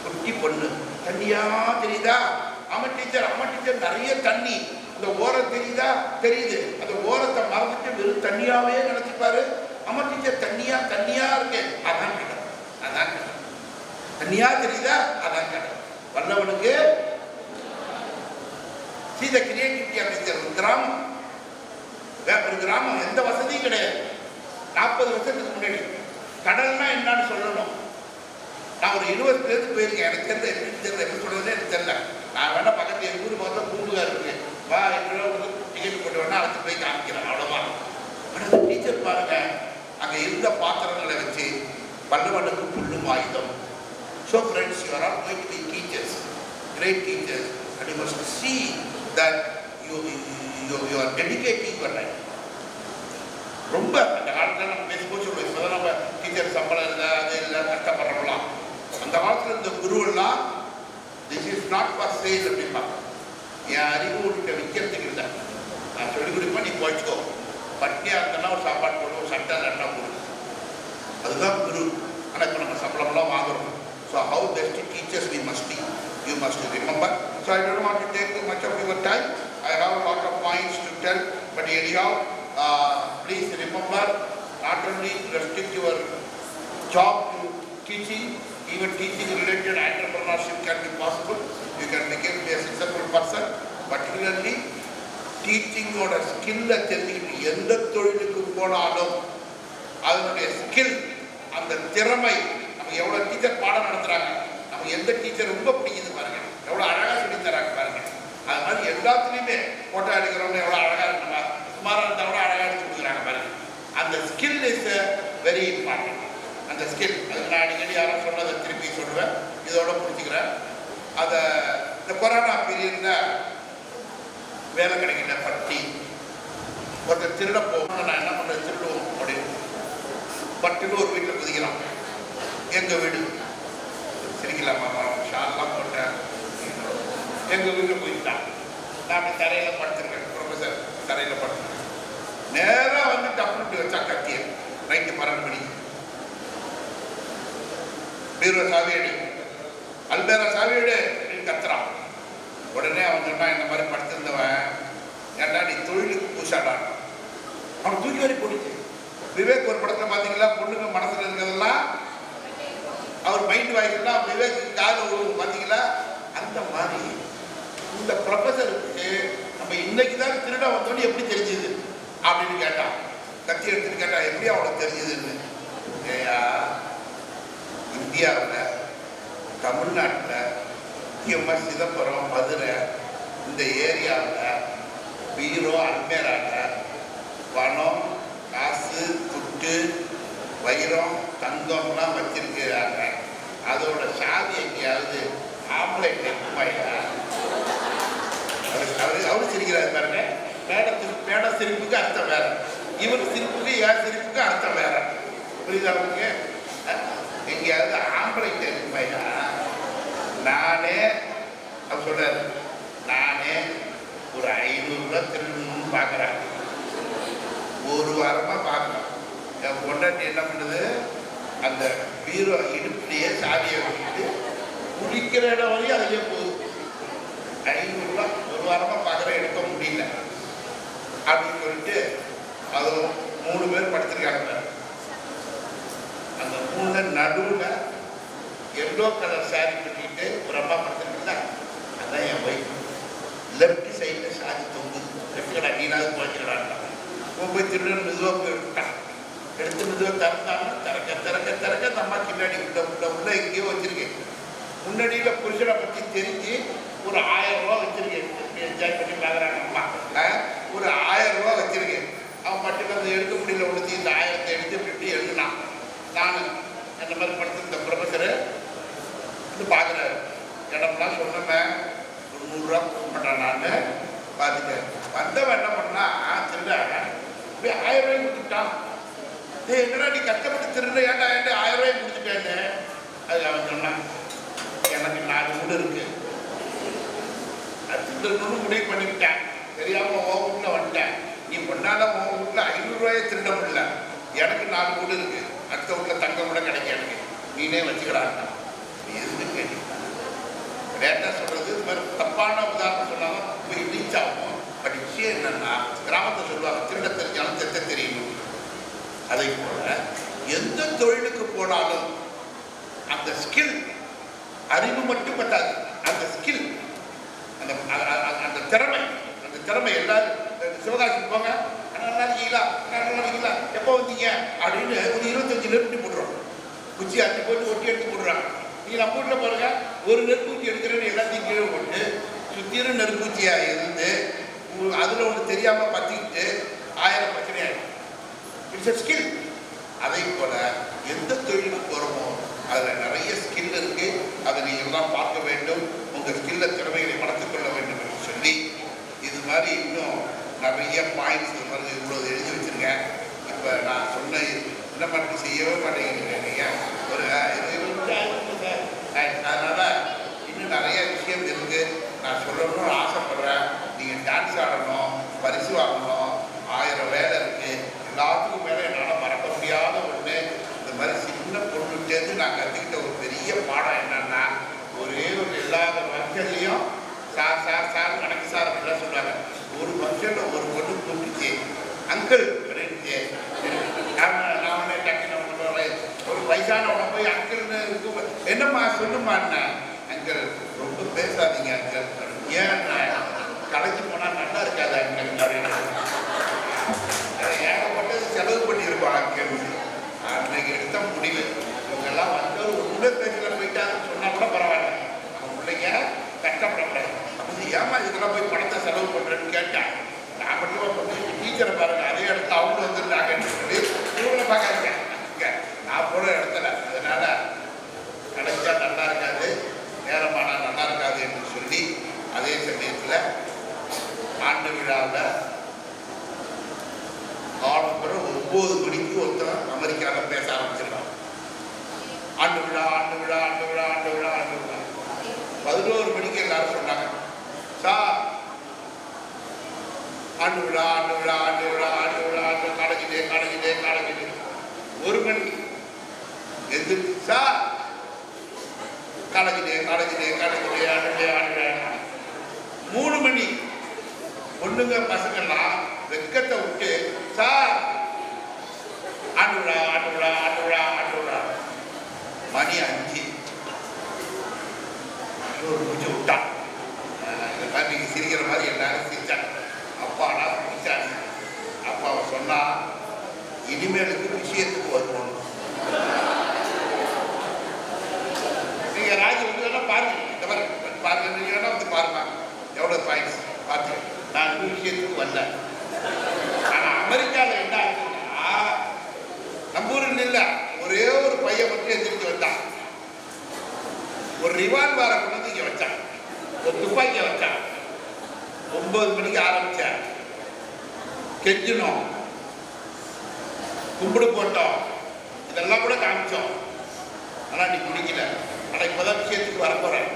குட்டி பொண்ணு தண்ணியா தெரியுதா? அம்மா டீச்சர் நிறைய தண்ணி, இந்த ஓரம் தெரியுதா? தெரியுது. அந்த ஓரத்தை மறந்துட்டு வெறும் தண்ணியாவே நினைச்சுப்பாரு. அம்மா டீச்சர் தண்ணியா இருக்கு, அதான் கடல், அதான் கடல். தண்ணியா தெரியுதா? அதான் கடல். வல்லவனுக்கு சீத கிரியேட்டிவிட்டி அமைச்சர். ஒரு கிராமம் எந்த வசதியும் கிடையாது. 40 வருஷத்துக்கு முன்னாடி கடல்னா என்னன்னு சொல்லணும். நான் ஒரு யூனிவர்சிட்டியிலேருந்து போயிருக்கேன். எனக்கு தெரியல எப்படி சொல்றதுன்னு எனக்கு தெரியல. நான் வேணா பக்கத்து எங்கள் ஊர் பார்த்தா பூம்புகார் இருக்கு, வா எங்களோட டிக்கெட் போட்டு வேணா அடுத்து போய் காமிக்கிறேன், அவ்வளோவா. ஆனால் டீச்சர் பாருங்க, அங்கே இருந்த பாத்திரங்களை வச்சு வல்லவனுக்கு புல்லும் ஆயுதம். So friends, you are all going to be teachers, great teachers, and you must see that you are dedicating your life. ரொம்ப அந்த காலத்தில் நம்ம பேசும்போது சொல்லுவோம், இப்போதான் நம்ம டீச்சர் சம்பளம் இல்லை, அது இல்லை, கஷ்டப்படுறோம்லாம். அந்த காலத்தில் இந்த குருவெல்லாம் this is not for sale அப்படிம்பாங்க. என் அறிவு உங்கள்கிட்ட விற்கிறதுக்கு இல்லை, நான் சொல்லிக் கொடுப்பேன், நீ போய்ச்சிக்கோ. பட்டியாக இருந்தனா ஒரு சாப்பாடு போடும், ஒரு சட்டை நட்டா போடும், அதுதான் குரு. ஆனால் இப்போ நம்ம சம்பளம்லாம் வாங்குறோம். So how best teachers we must be, you must remember. So I don't want to take too much of your time. I have a lot of points to tell, but anyhow, please remember, not only restrict your job to teaching, even teaching related entrepreneurship can be possible. You can become a successful person. Particularly teaching ஓட ஸ்கில்லை தெரிஞ்சுக்கிட்டு எந்த தொழிலுக்கு போனாலும் அதனுடைய skill, அந்த திறமை. நம்ம எவ்வளோ டீச்சர் பாடம் நடத்துகிறாங்க, நமக்கு எந்த டீச்சர் ரொம்ப பிடிக்குது பாருங்க, எவ்வளோ அழகாக சொல்லி தராங்க பாருங்க. அது மாதிரி எல்லாத்துலேயுமே ஃபோட்டோ எடுக்கிறவங்க எவ்வளோ அழகாக இருக்கணுமா, சுமாராக இருந்தால் கூட அழகாக எடுத்து கொடுக்குறாங்க பாருங்க. அந்த ஸ்கில் இஸ் வெரி இம்பார்ட்டன்ட். அந்த ஸ்கில், அதுக்கு நான் அடிக்கடி யாரும் சொன்னதை திருப்பி சொல்லுவேன், இதோட பிடிச்சிக்கிறேன். அதை இந்த கொரோனா பீரியடில் வேலை கிடைக்கல, பட்டி ஒருத்தர் திருட போகணும். நான் என்ன பண்ணுறது, திருடுவோம் அப்படின்னு பட்டுன்னு ஒரு வீட்டில் குதிக்கலாம். எங்கள் வீடு சிரிக்கலாமா, ஷால்லாம் போட்டேன், எங்கள் வீட்டில் போயிட்டான். நான் தரையில் படுத்துருக்கேன், ப்ரொஃபஸர் தரையில் படுத்துருக்கேன். நேராக வந்து டப்புட்டு வச்சா கத்திய நைட்டு 12 மணி. பீரோ சாவியடி, அல்பேரா சாவியடு அப்படின்னு கத்துறான். உடனே அவன் சொன்னான், இந்த மாதிரி படுத்திருந்தவன், ஏன்டா நீ தொழிலுக்கு பூசாடான். அவன் தூக்கி வரி போடுச்சு. விவேக் ஒரு படத்தில் பார்த்தீங்களா, பொண்ணுங்க மனசில் இருக்கிறதெல்லாம் அவர் மைண்ட் வாய்ஸ்லாம் விவேக் காது பார்த்தீங்களா. அந்த மாதிரி இந்த ப்ரொஃபஸருக்கு நம்ம இன்னைக்கு தான் திருட வந்தோன்னு எப்படி தெரிஞ்சுது அப்படின்னு கேட்டான். கத்தி எடுத்துட்டு கேட்டான், எப்படி அவனுக்கு தெரிஞ்சுதுன்னு. ஏயா, இந்தியாவில் தமிழ்நாட்டில் முக்கியமாக சிதம்பரம், மதுரை இந்த ஏரியாவில் பீரோ, அல்மேராவில் பணம், காசு, துட்டு, வைரம், தங்கம்லாம் வச்சிருக்கிறாங்க. அதோட சாதி எங்கேயாவது ஆம்பளை டெக்குமாயா? அவரு சிரிக்கிறாரு பாருங்க. மேட சிரிப்புக்கு அர்த்தம் வேற, இவர் சிரிப்புக்கு யார் சிரிப்புக்கு அர்த்தம் வேற. புரியுதா உங்களுக்கு? எங்கேயாவது ஆம்பளை டெக்குமாயா? நானே அவர் சொல்றாரு, நானே ஒரு 500 ரூபா திருடணும்னு பார்க்குறேன். ஒரு வாரமாக பார்க்குறேன். என் பொண்டாட்டி என்ன பண்ணுது, அந்த பீரோ இடுப்புலையே சாதியை வச்சுட்டு குளிக்கிற இடம் வரையும் அதிலே போகுது. 500 ரூபா ஒரு வாரமாக பார்க்குற எடுக்க முடியல அப்படின்னு சொல்லிட்டு அதுவும் 3 பேர் படுத்திருக்காங்க. அந்த 3 நடுவில் எல்லோ கலர் சாரி கட்டிக்கிட்டு ஒரு அம்மா படுத்துருக்குல்ல, அதான் என் ஒய்ஃப். லெஃப்ட் சைடில் சாதி தொங்குது. லெஃப்ட் கடை நீனாவது குறைச்சிக்கலான்ட்டான். போய் திருடன் மெதுவாக போய் எடுத்துட்டான். எடுத்து மெதுவாக திறந்தாங்கன்னா திறக்க திறக்க திறக்க அந்த அம்மா பின்னாடி உள்ள எங்கேயோ வச்சிருக்கேன். முன்னாடியில் புருஷனை பற்றி தெரிஞ்சு ஒரு 1000 ரூபா வச்சிருக்கேன். என்ஜாய் பண்ணி பார்க்குறாங்க அம்மா. ஒரு 1000 ரூபா வச்சிருக்கேன். அவன் மட்டும் அதை எடுக்க முடியல. உடுத்தி இந்த 1000 எடுத்து எழுதுனான். நான் அந்த மாதிரி படுத்து இந்த ப்ரொஃபஸரு வந்து பார்க்குற இடம்லாம் சொன்னேன். ஒரு 100 ரூபா கொடுக்க மாட்டான். நான் பார்த்துட்டேன். வந்தவன் என்ன பண்ணா, திருட அப்படியே 1000 ரூபாய் கொடுத்துட்டான். என்னடா நீ கஷ்டப்பட்டு திருட, ஏன்டா 1000 ரூபாய் கொடுத்துட்டேன்னு. அது அவன் சொன்னான், எனக்கு 4 வீடு இருக்கு, அது திருடணும்னு முடிவு பண்ணிவிட்டேன். தெரியாமல் உன் வீட்டில் வந்துட்டேன். நீ பொண்ணால உன் வீட்டில் 500 ரூபாயை திருட முடியல. எனக்கு 4 வீடு இருக்கு, அடுத்த வீட்டில் தங்கம் கூட கிடைக்க எனக்கு, நீனே வச்சுக்கிறாங்க. நீ எதுன்னு கேட்டீங்க. லேட்டாக சொல்கிறது இது மாதிரி தப்பான உதாரணம் சொன்னாலும் போய் ரீச் ஆகும். பட் விஷயம் என்னன்னா கிராமத்தை சொல்லுவாங்க திருட தெரிஞ்சாலும் தெத்த தெரியணும். அதை போல எந்த தொழிலுக்கு போனாலும் அந்த ஸ்கில் அறிவு மட்டும் பத்தாது, அந்த ஸ்கில் அந்த திறமை எல்லாரும் சிவகாசி போங்க நல்லா இருக்கீங்களா எப்போ வந்தீங்க அப்படின்னு ஒரு 25 நெருப்பு போடுறோம். குச்சி அட்டி போட்டு ஒட்டி எடுத்து போடுறாங்க. நீங்கள் நம்ம வீட்டில் பாருங்க ஒரு நெருப்பூச்சி எடுக்கிறேன்னு எல்லாத்தையும் கீழே போட்டு சுற்றிலும் நெருப்பூச்சியாக இருந்து அதில் ஒன்று தெரியாமல் பற்றிக்கிட்டு 1000 பிரச்சனை ஆகிடும். It's a skill. அதை போல எந்த தொழிலுக்கு போகிறோமோ அதில் நிறைய ஸ்கில் இருக்குது. அதை நீங்கள் தான் பார்க்க வேண்டும். உங்கள் ஸ்கில்ல திறமைகளை வளர்த்துக் கொள்ள வேண்டும் என்று சொல்லி இது மாதிரி இன்னும் நிறைய பாயிண்ட்ஸ் இது மாதிரி இவ்வளோ எழுதி வச்சுருக்கேன். இப்போ நான் சொன்ன என்ன மட்டும் செய்யவே மாட்டேங்கிறீங்க நீங்கள் ஒரு அதனால் இன்னும் நிறைய விஷயம் இருக்குது. நான் சொல்லணும்னு ஆசைப்பட்றேன். நீங்கள் டான்ஸ் ஆடணும், பரிசு வாங்கணும், 1000 வேலை இருக்குது. எல்லாத்துக்கும் மேலே என்னால் மறக்க முடியாத ஒன்று இந்த மாதிரி சின்ன பொண்ணுட்டேருந்து நான் கற்றுக்கிட்ட ஒரு பெரிய பாடம் என்னன்னா ஒரே ஒரு எல்லா ஃபங்க்ஷன்லேயும் சார் கணக்கு சார் அப்படிலாம் சொல்லுவாங்க. ஒரு ஃபங்க்ஷனில் ஒரு பொண்ணு கூப்பிட்டுச்சு அங்கிள் அப்படின்ட்டு நான் டக்குன்னு ஒரு வயசானவனை போய் அங்கிள்னு என்னம்மா சொல்லுமாண்ணா அங்கிள் ரொம்ப பேசாதீங்க அங்கிள் ஏன் கடைக்கு போனால் நல்லா இருக்காது அங்கிள் அப்படின்னு ஏகப்பட்டது செலவு பண்ணியிருப்பாங்க அங்கிள். அன்னைக்கு எடுத்த முடிவு இவங்கெல்லாம் வந்து ஒரு உடற்பயிற்சியில் போயிட்டாங்கன்னு சொன்னால் கூட பரவாயில்ல, நம்ம பிள்ளைங்க கஷ்டப்படக்கூடாது. அப்படி ஏமா இதுக்கெல்லாம் போய் பணத்தை செலவு பண்ணுறேன்னு கேட்டேன். நான் மட்டும் டீச்சரை பாருங்க அதே இடத்துல அவங்க வந்துருந்தாங்கன்னு சொல்லி இவங்களை பார்க்காதீங்க நான் போகிற இடத்துல. அதனால கிடைச்சா நல்லா இருக்காது, நேரமானால் நல்லா இருக்காது என்று சொல்லி அதே சமயத்தில் ஆண்டு விழாவில் காலம்புறம் 9 மணிக்கு ஒருத்தர் அமெரிக்காவில் பேச ஆரம்பிச்சிருக்காங்க. ஆண்டு விழா 11 மணிக்கு எல்லாரும் சொன்னாங்க சார் ஆண்டு விழா காலேஜிலே 1 மணிக்கு எந்திரிச்சு சார் காலேஜிலே 3 மணி பொண்ணுங்க பசங்கள்லாம் வெக்கத்தை விட்டு சார் ஆண்டு விழா மணி 5 ஒரு பூச்சி விட்டான். இந்த மாதிரி நீங்கள் சிரிக்கிற மாதிரி எல்லாரும் சிரிச்சாங்க. அப்பாடா சிரிச்சாங்க. அப்பாவை சொன்னா இனிமேலுக்கு விஷயத்துக்கு வருவோம். நீங்க ராஜி வந்து பாருங்க, இந்த மாதிரி பாருங்க வந்து பாருங்க எவ்வளவு பாயிண்ட்ஸ் பார்த்து. நான் இன்னும் விஷயத்துக்கு வரல. ஆனா அமெரிக்காவில் என்ன ஆச்சுன்னா நம்ம ஊரில் இல்லை, ஒரே ஒரு பையன் மட்டும் எதிர்த்து வந்தான். ஒரு ரிவால்வரை கொண்டு வந்து இங்கே வச்சான், ஒரு துப்பாக்கியை வச்சான். 9 மணிக்கு ஆரம்பிச்சேன். கெஞ்சினோம், கும்பிடு போட்டோம், இதெல்லாம் கூட காமிச்சோம். ஆனால் நீ குடிக்கல. ஆனால் இப்போதான் விஷயத்துக்கு வரப்போறேன்.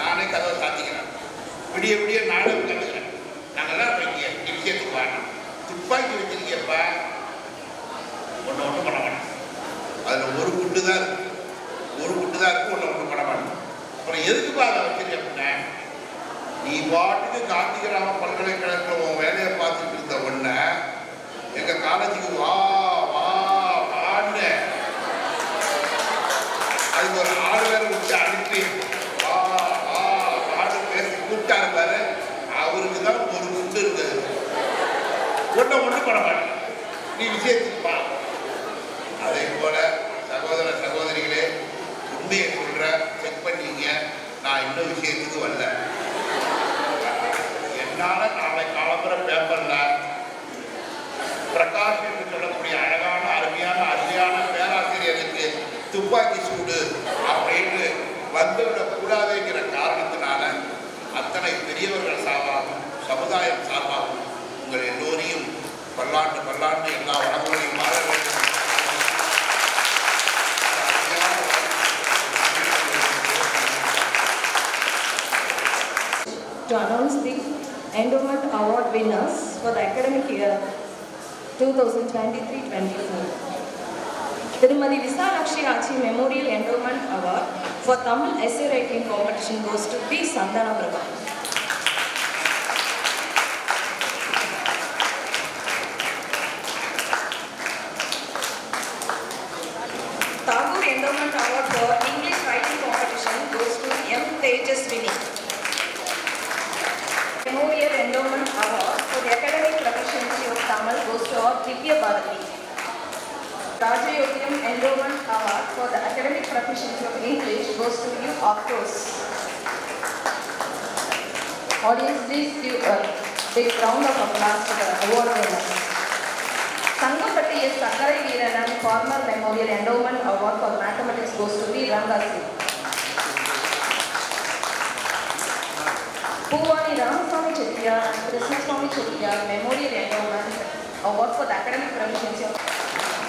நானே கதவை சாத்திக்கிறேன். விடிய நானே கண்டுக்கிறேன். நாங்கள்லாம் வைக்க நீ விஷயத்துக்கு வரணும். துப்பாக்கி வச்சிருக்கப்பா ஒன்றும் பண்ண மாட்டேன். அதில் ஒரு குண்டு தான் இருக்கு, ஒன்றும் பண்ண மாட்டேன். அப்புறம் எதுக்குப்பா அதை வச்சிருக்க அப்படின்னா நீ பாட்டுக்கு காந்திகிராம பல்கலைக்கழகத்தில் உன் வேலையை பார்த்துட்டு இருந்த ஒன்றை எங்கள் காலேஜுக்கு வான்னு அதுக்கு ஒரு 6 பேரை விட்டு அனுப்பி வான்னு பேசி கூப்பிட்டாரு பாரு. அவருக்கு தான் ஒரு குண்டு இருந்தது. ஒன்றும் பண்ண மாட்டேன். நீ விஷயத்துக்கு பா. அதே போல சகோதர சகோதரிகளே உண்மையை சொல்ற செக் பண்ணீங்க. நான் இன்னும் விஷயத்துக்கு வரல. என்னால நாளை காலம்புற பேப்பர்ல பிரகாஷ் என்று சொல்லக்கூடிய அழகான அருமையான அருமையான பேராசிரியருக்கு துப்பாக்கி சூடு அப்படின்னு வந்துவிடக் கூடாதுங்கிற காரணத்தினால அத்தனை பெரியவர்கள் சார்பாகவும் சமுதாயம் சார்பாகவும் உங்கள் எல்லோரையும் பல்லாண்டு எல்லா வளங்களையும் மாற வேண்டும். To announce the Endowment Award winners for the academic year 2023-24. Tirumadi Visalakshi Achi Memorial Endowment Award for Tamil essay writing competition goes to B. Sandana Prabha. Tagore Endowment Award for English writing competition goes to M. Tejaswini. Memorial Endowment Award for the academic proficiency of Tamil goes to Divya Bharati. Rajayogyam Endowment Award for the academic proficiency of English goes to you, of course. Audience, please give a big round of applause to the award winners. Sangapatti S. Sakarai Veeranan Former Memorial Endowment Award for Mathematics goes to V. Rangasri. Puvani Ramaswamy Chettiar and Krishnaswamy Chettiar Memorial Endowment Award for the academic proficiency of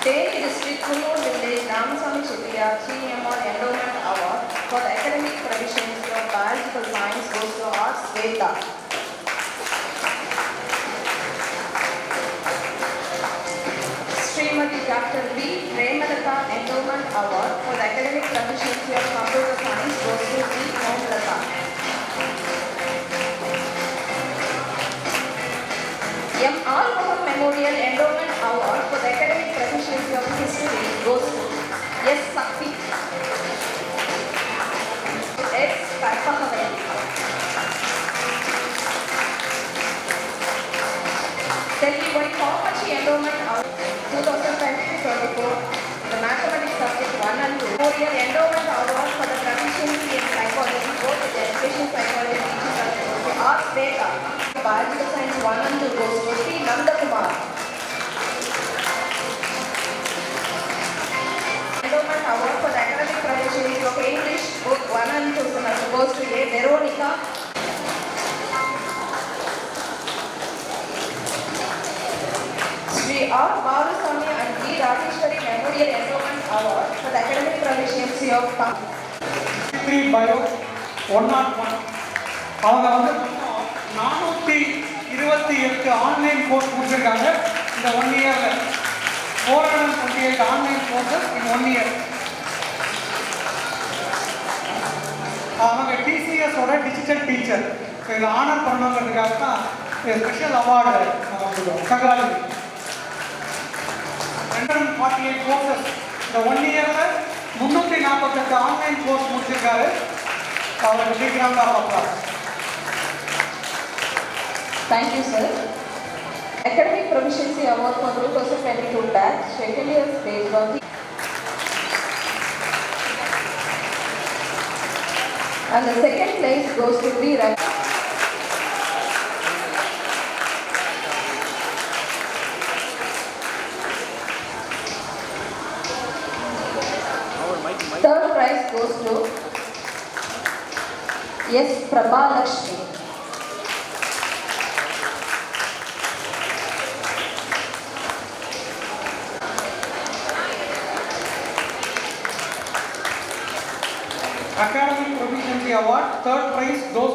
Delhi District Kunnur Village Ramaswamy Chettiar CMR Endowment Award for the academic proficiency of biological science goes to R. Sweta. Srimati Dr. B. Premalata Endowment Award for the academic proficiency of computer science goes to V. Mohamlata. M. R. Mohan Memorial Endowment Award for the academic proficiency of history goes to S. Sakti. S. Karpakavan. Delhi White Komachi Endowment Award 2024, the mathematics subject 1 and 2. Memorial Endowment Award for the proficiency in psychology, both in education psychology and teaching subject R. Sweta. Biological science 1 and 2 goes to Sri Nandakumar. Endowment Award for the academic proficiency of English, both 1 and 2 semester goes to A. Veronica. Sri R. Balaswamy and V. Rajeshwari Memorial Endowment Award for the academic proficiency of Tamil. 3 Bio 101 அவங்க வந்து 428 online course முடிச்சிருக்காங்க இந்த 1 இயரில். 428 online courses இன் 1 year. அவங்க டிசிஎஸோட digital teacher. So இதை honour பண்ணணுங்கிறதுக்காக தான் special award நம்ம கொடுக்குறோம். கங்க்ராச்சுலேஷன். 248 கோர்சஸ் இந்த 1 இயரில் 348 ஆன்லைன் கோர்ஸ் முடிச்சிருக்காரு. அவருக்கு big round of applause. Thank you, sir. Academic Proficiency Award for 2022 batch, second year stage was and the second place goes to B. Third prize goes to S. Prabha Lakshmi. Academic Proficiency Award, third prize goes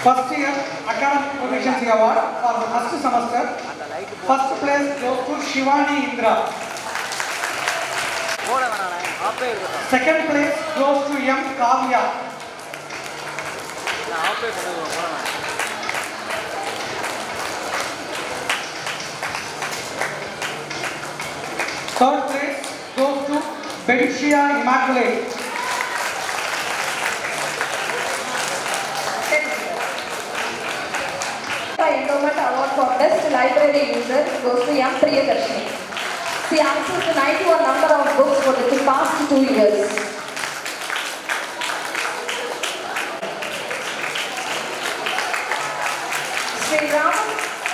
first year Academic Proficiency Award for the first semester. First place goes to Shivani Indra. Second place goes to M. Kavya. Third place goes to Benshia Immaculate. Endowment Award for Best Library User goes to M. Priyadarshini. She answers the 91 number of books for the past 2 years. Sri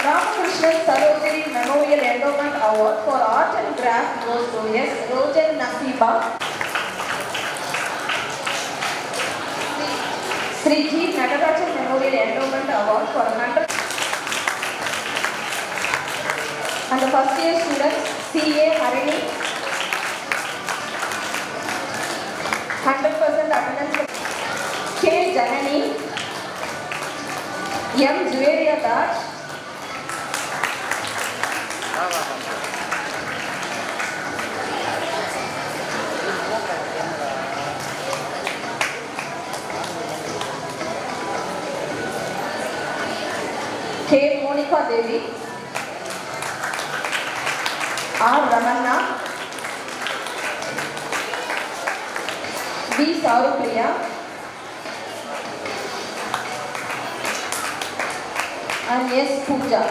Ramakrishnan Sarojini Memorial Endowment Award for Art and Craft goes to S. Rojan Nasiba. Sri G. Natarajan Memorial Endowment Award for 100 and the first year students C.A. Harini 100% attendance. K. Janani, M. Juveria Daj, Monika Devi, R. Ramanna, V. Saurupriya, and S. Pooja.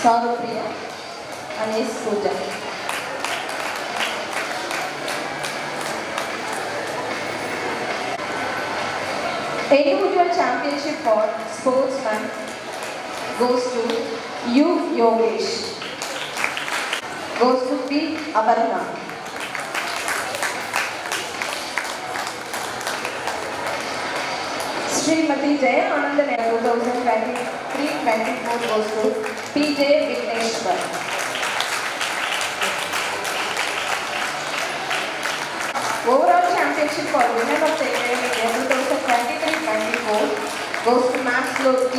Saurupriya and S. Pooja. Individual championship for sportsman goes to U. Yogesh. Goes to P. Aparna. Srimati Jaya Anandan 2023-24 goes to P. J. Vigneshwar. Overall championship for women of the year in 2023-24 goes to Maxlow T.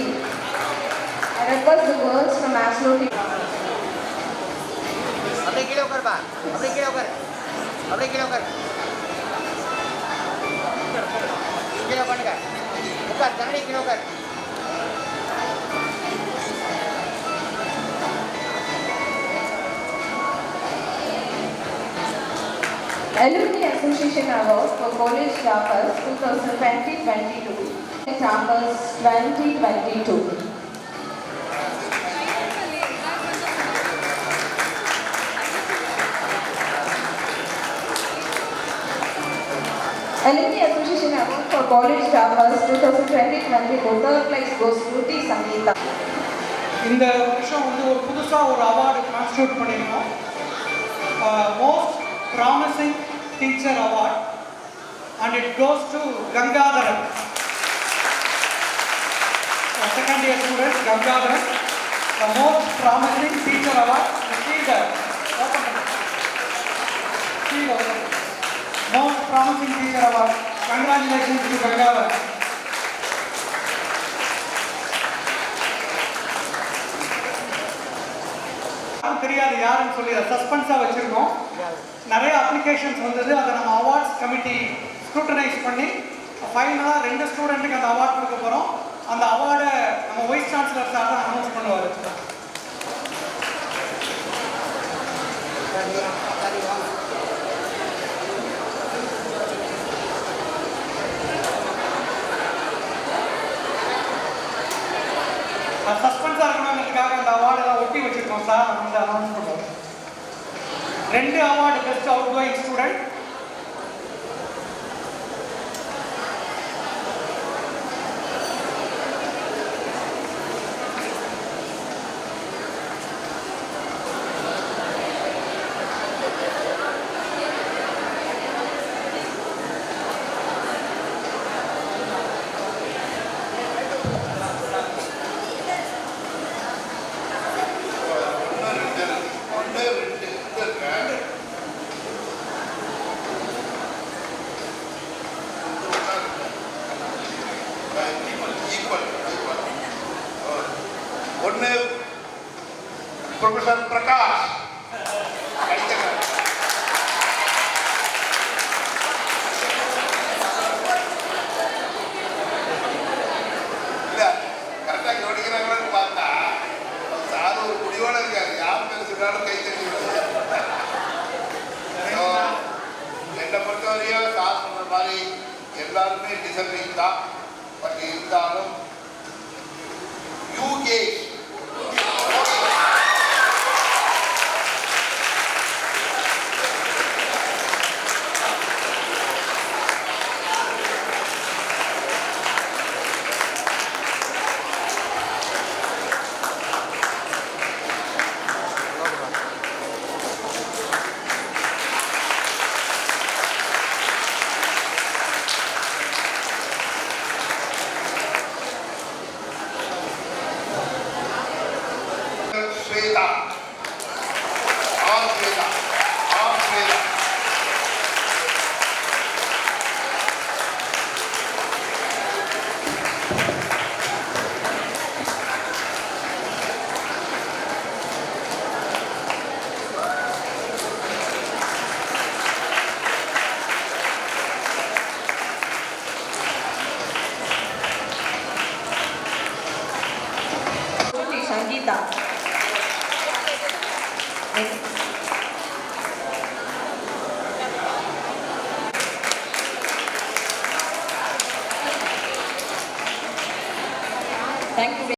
I request the girls from Maxlow T. अपने kilo कर बा अपने kilo कर kilo बन गया ऊपर जंगली kilo कर Alumni Association Award for College Toppers 2020-22. Toppers 2022. Alumni Association Award for College Toppers 2020-22. Third place goes to T. Sangeeta. இந்த வருஷம் வந்து ஒரு புதுசாக ஒரு அவார்டு கான்ஸ்டியூட் பண்ணியிருக்கோம். Most promising teacher award and it goes to Gangadharan, second year student Gangadharan. The most promising teacher award most promising teacher award. Congratulations to Gangadharan. தெரியாது யாருன்னு சொல்லி சஸ்பென்ஸாக வச்சுருக்கோம். நிறைய அப்ளிகேஷன்ஸ் வந்தது. அதை நம்ம அவார்ட்ஸ் கமிட்டி ஸ்க்ரூட்டனைஸ் பண்ணி ஃபைனலாக 2 ஸ்டூடெண்ட்டுக்கு அந்த அவார்ட் கொடுக்க போகிறோம். அந்த அவார்டை நம்ம வைஸ் சான்சலர் சார் தான் அனௌன்ஸ் பண்ணுவார். சஸ்பென்ஸாக இருக்கணுங்கிறதுக்காக அந்த அவார்டெல்லாம் ஒட்டி வச்சுருக்கோம் சார். வந்து அனௌன்ஸ் பண்ணுவோம். 2 award best out going student, ஒன்று ப்ரொஃபசர் பிரகாஷ் இல்ல கரெக்டாக கவனிக்கிறாங்கன்னு பார்த்தா சார் ஒரு முடிவோட இருக்காரு. யார் பேர் சொன்னாலும் கை தட்டி என்னை பொறுத்தவரையும் சார் சொன்ன மாதிரி எல்லாருமே டிசர்விங் தான். பட் இருந்தாலும் யூகேஷ் Thank you.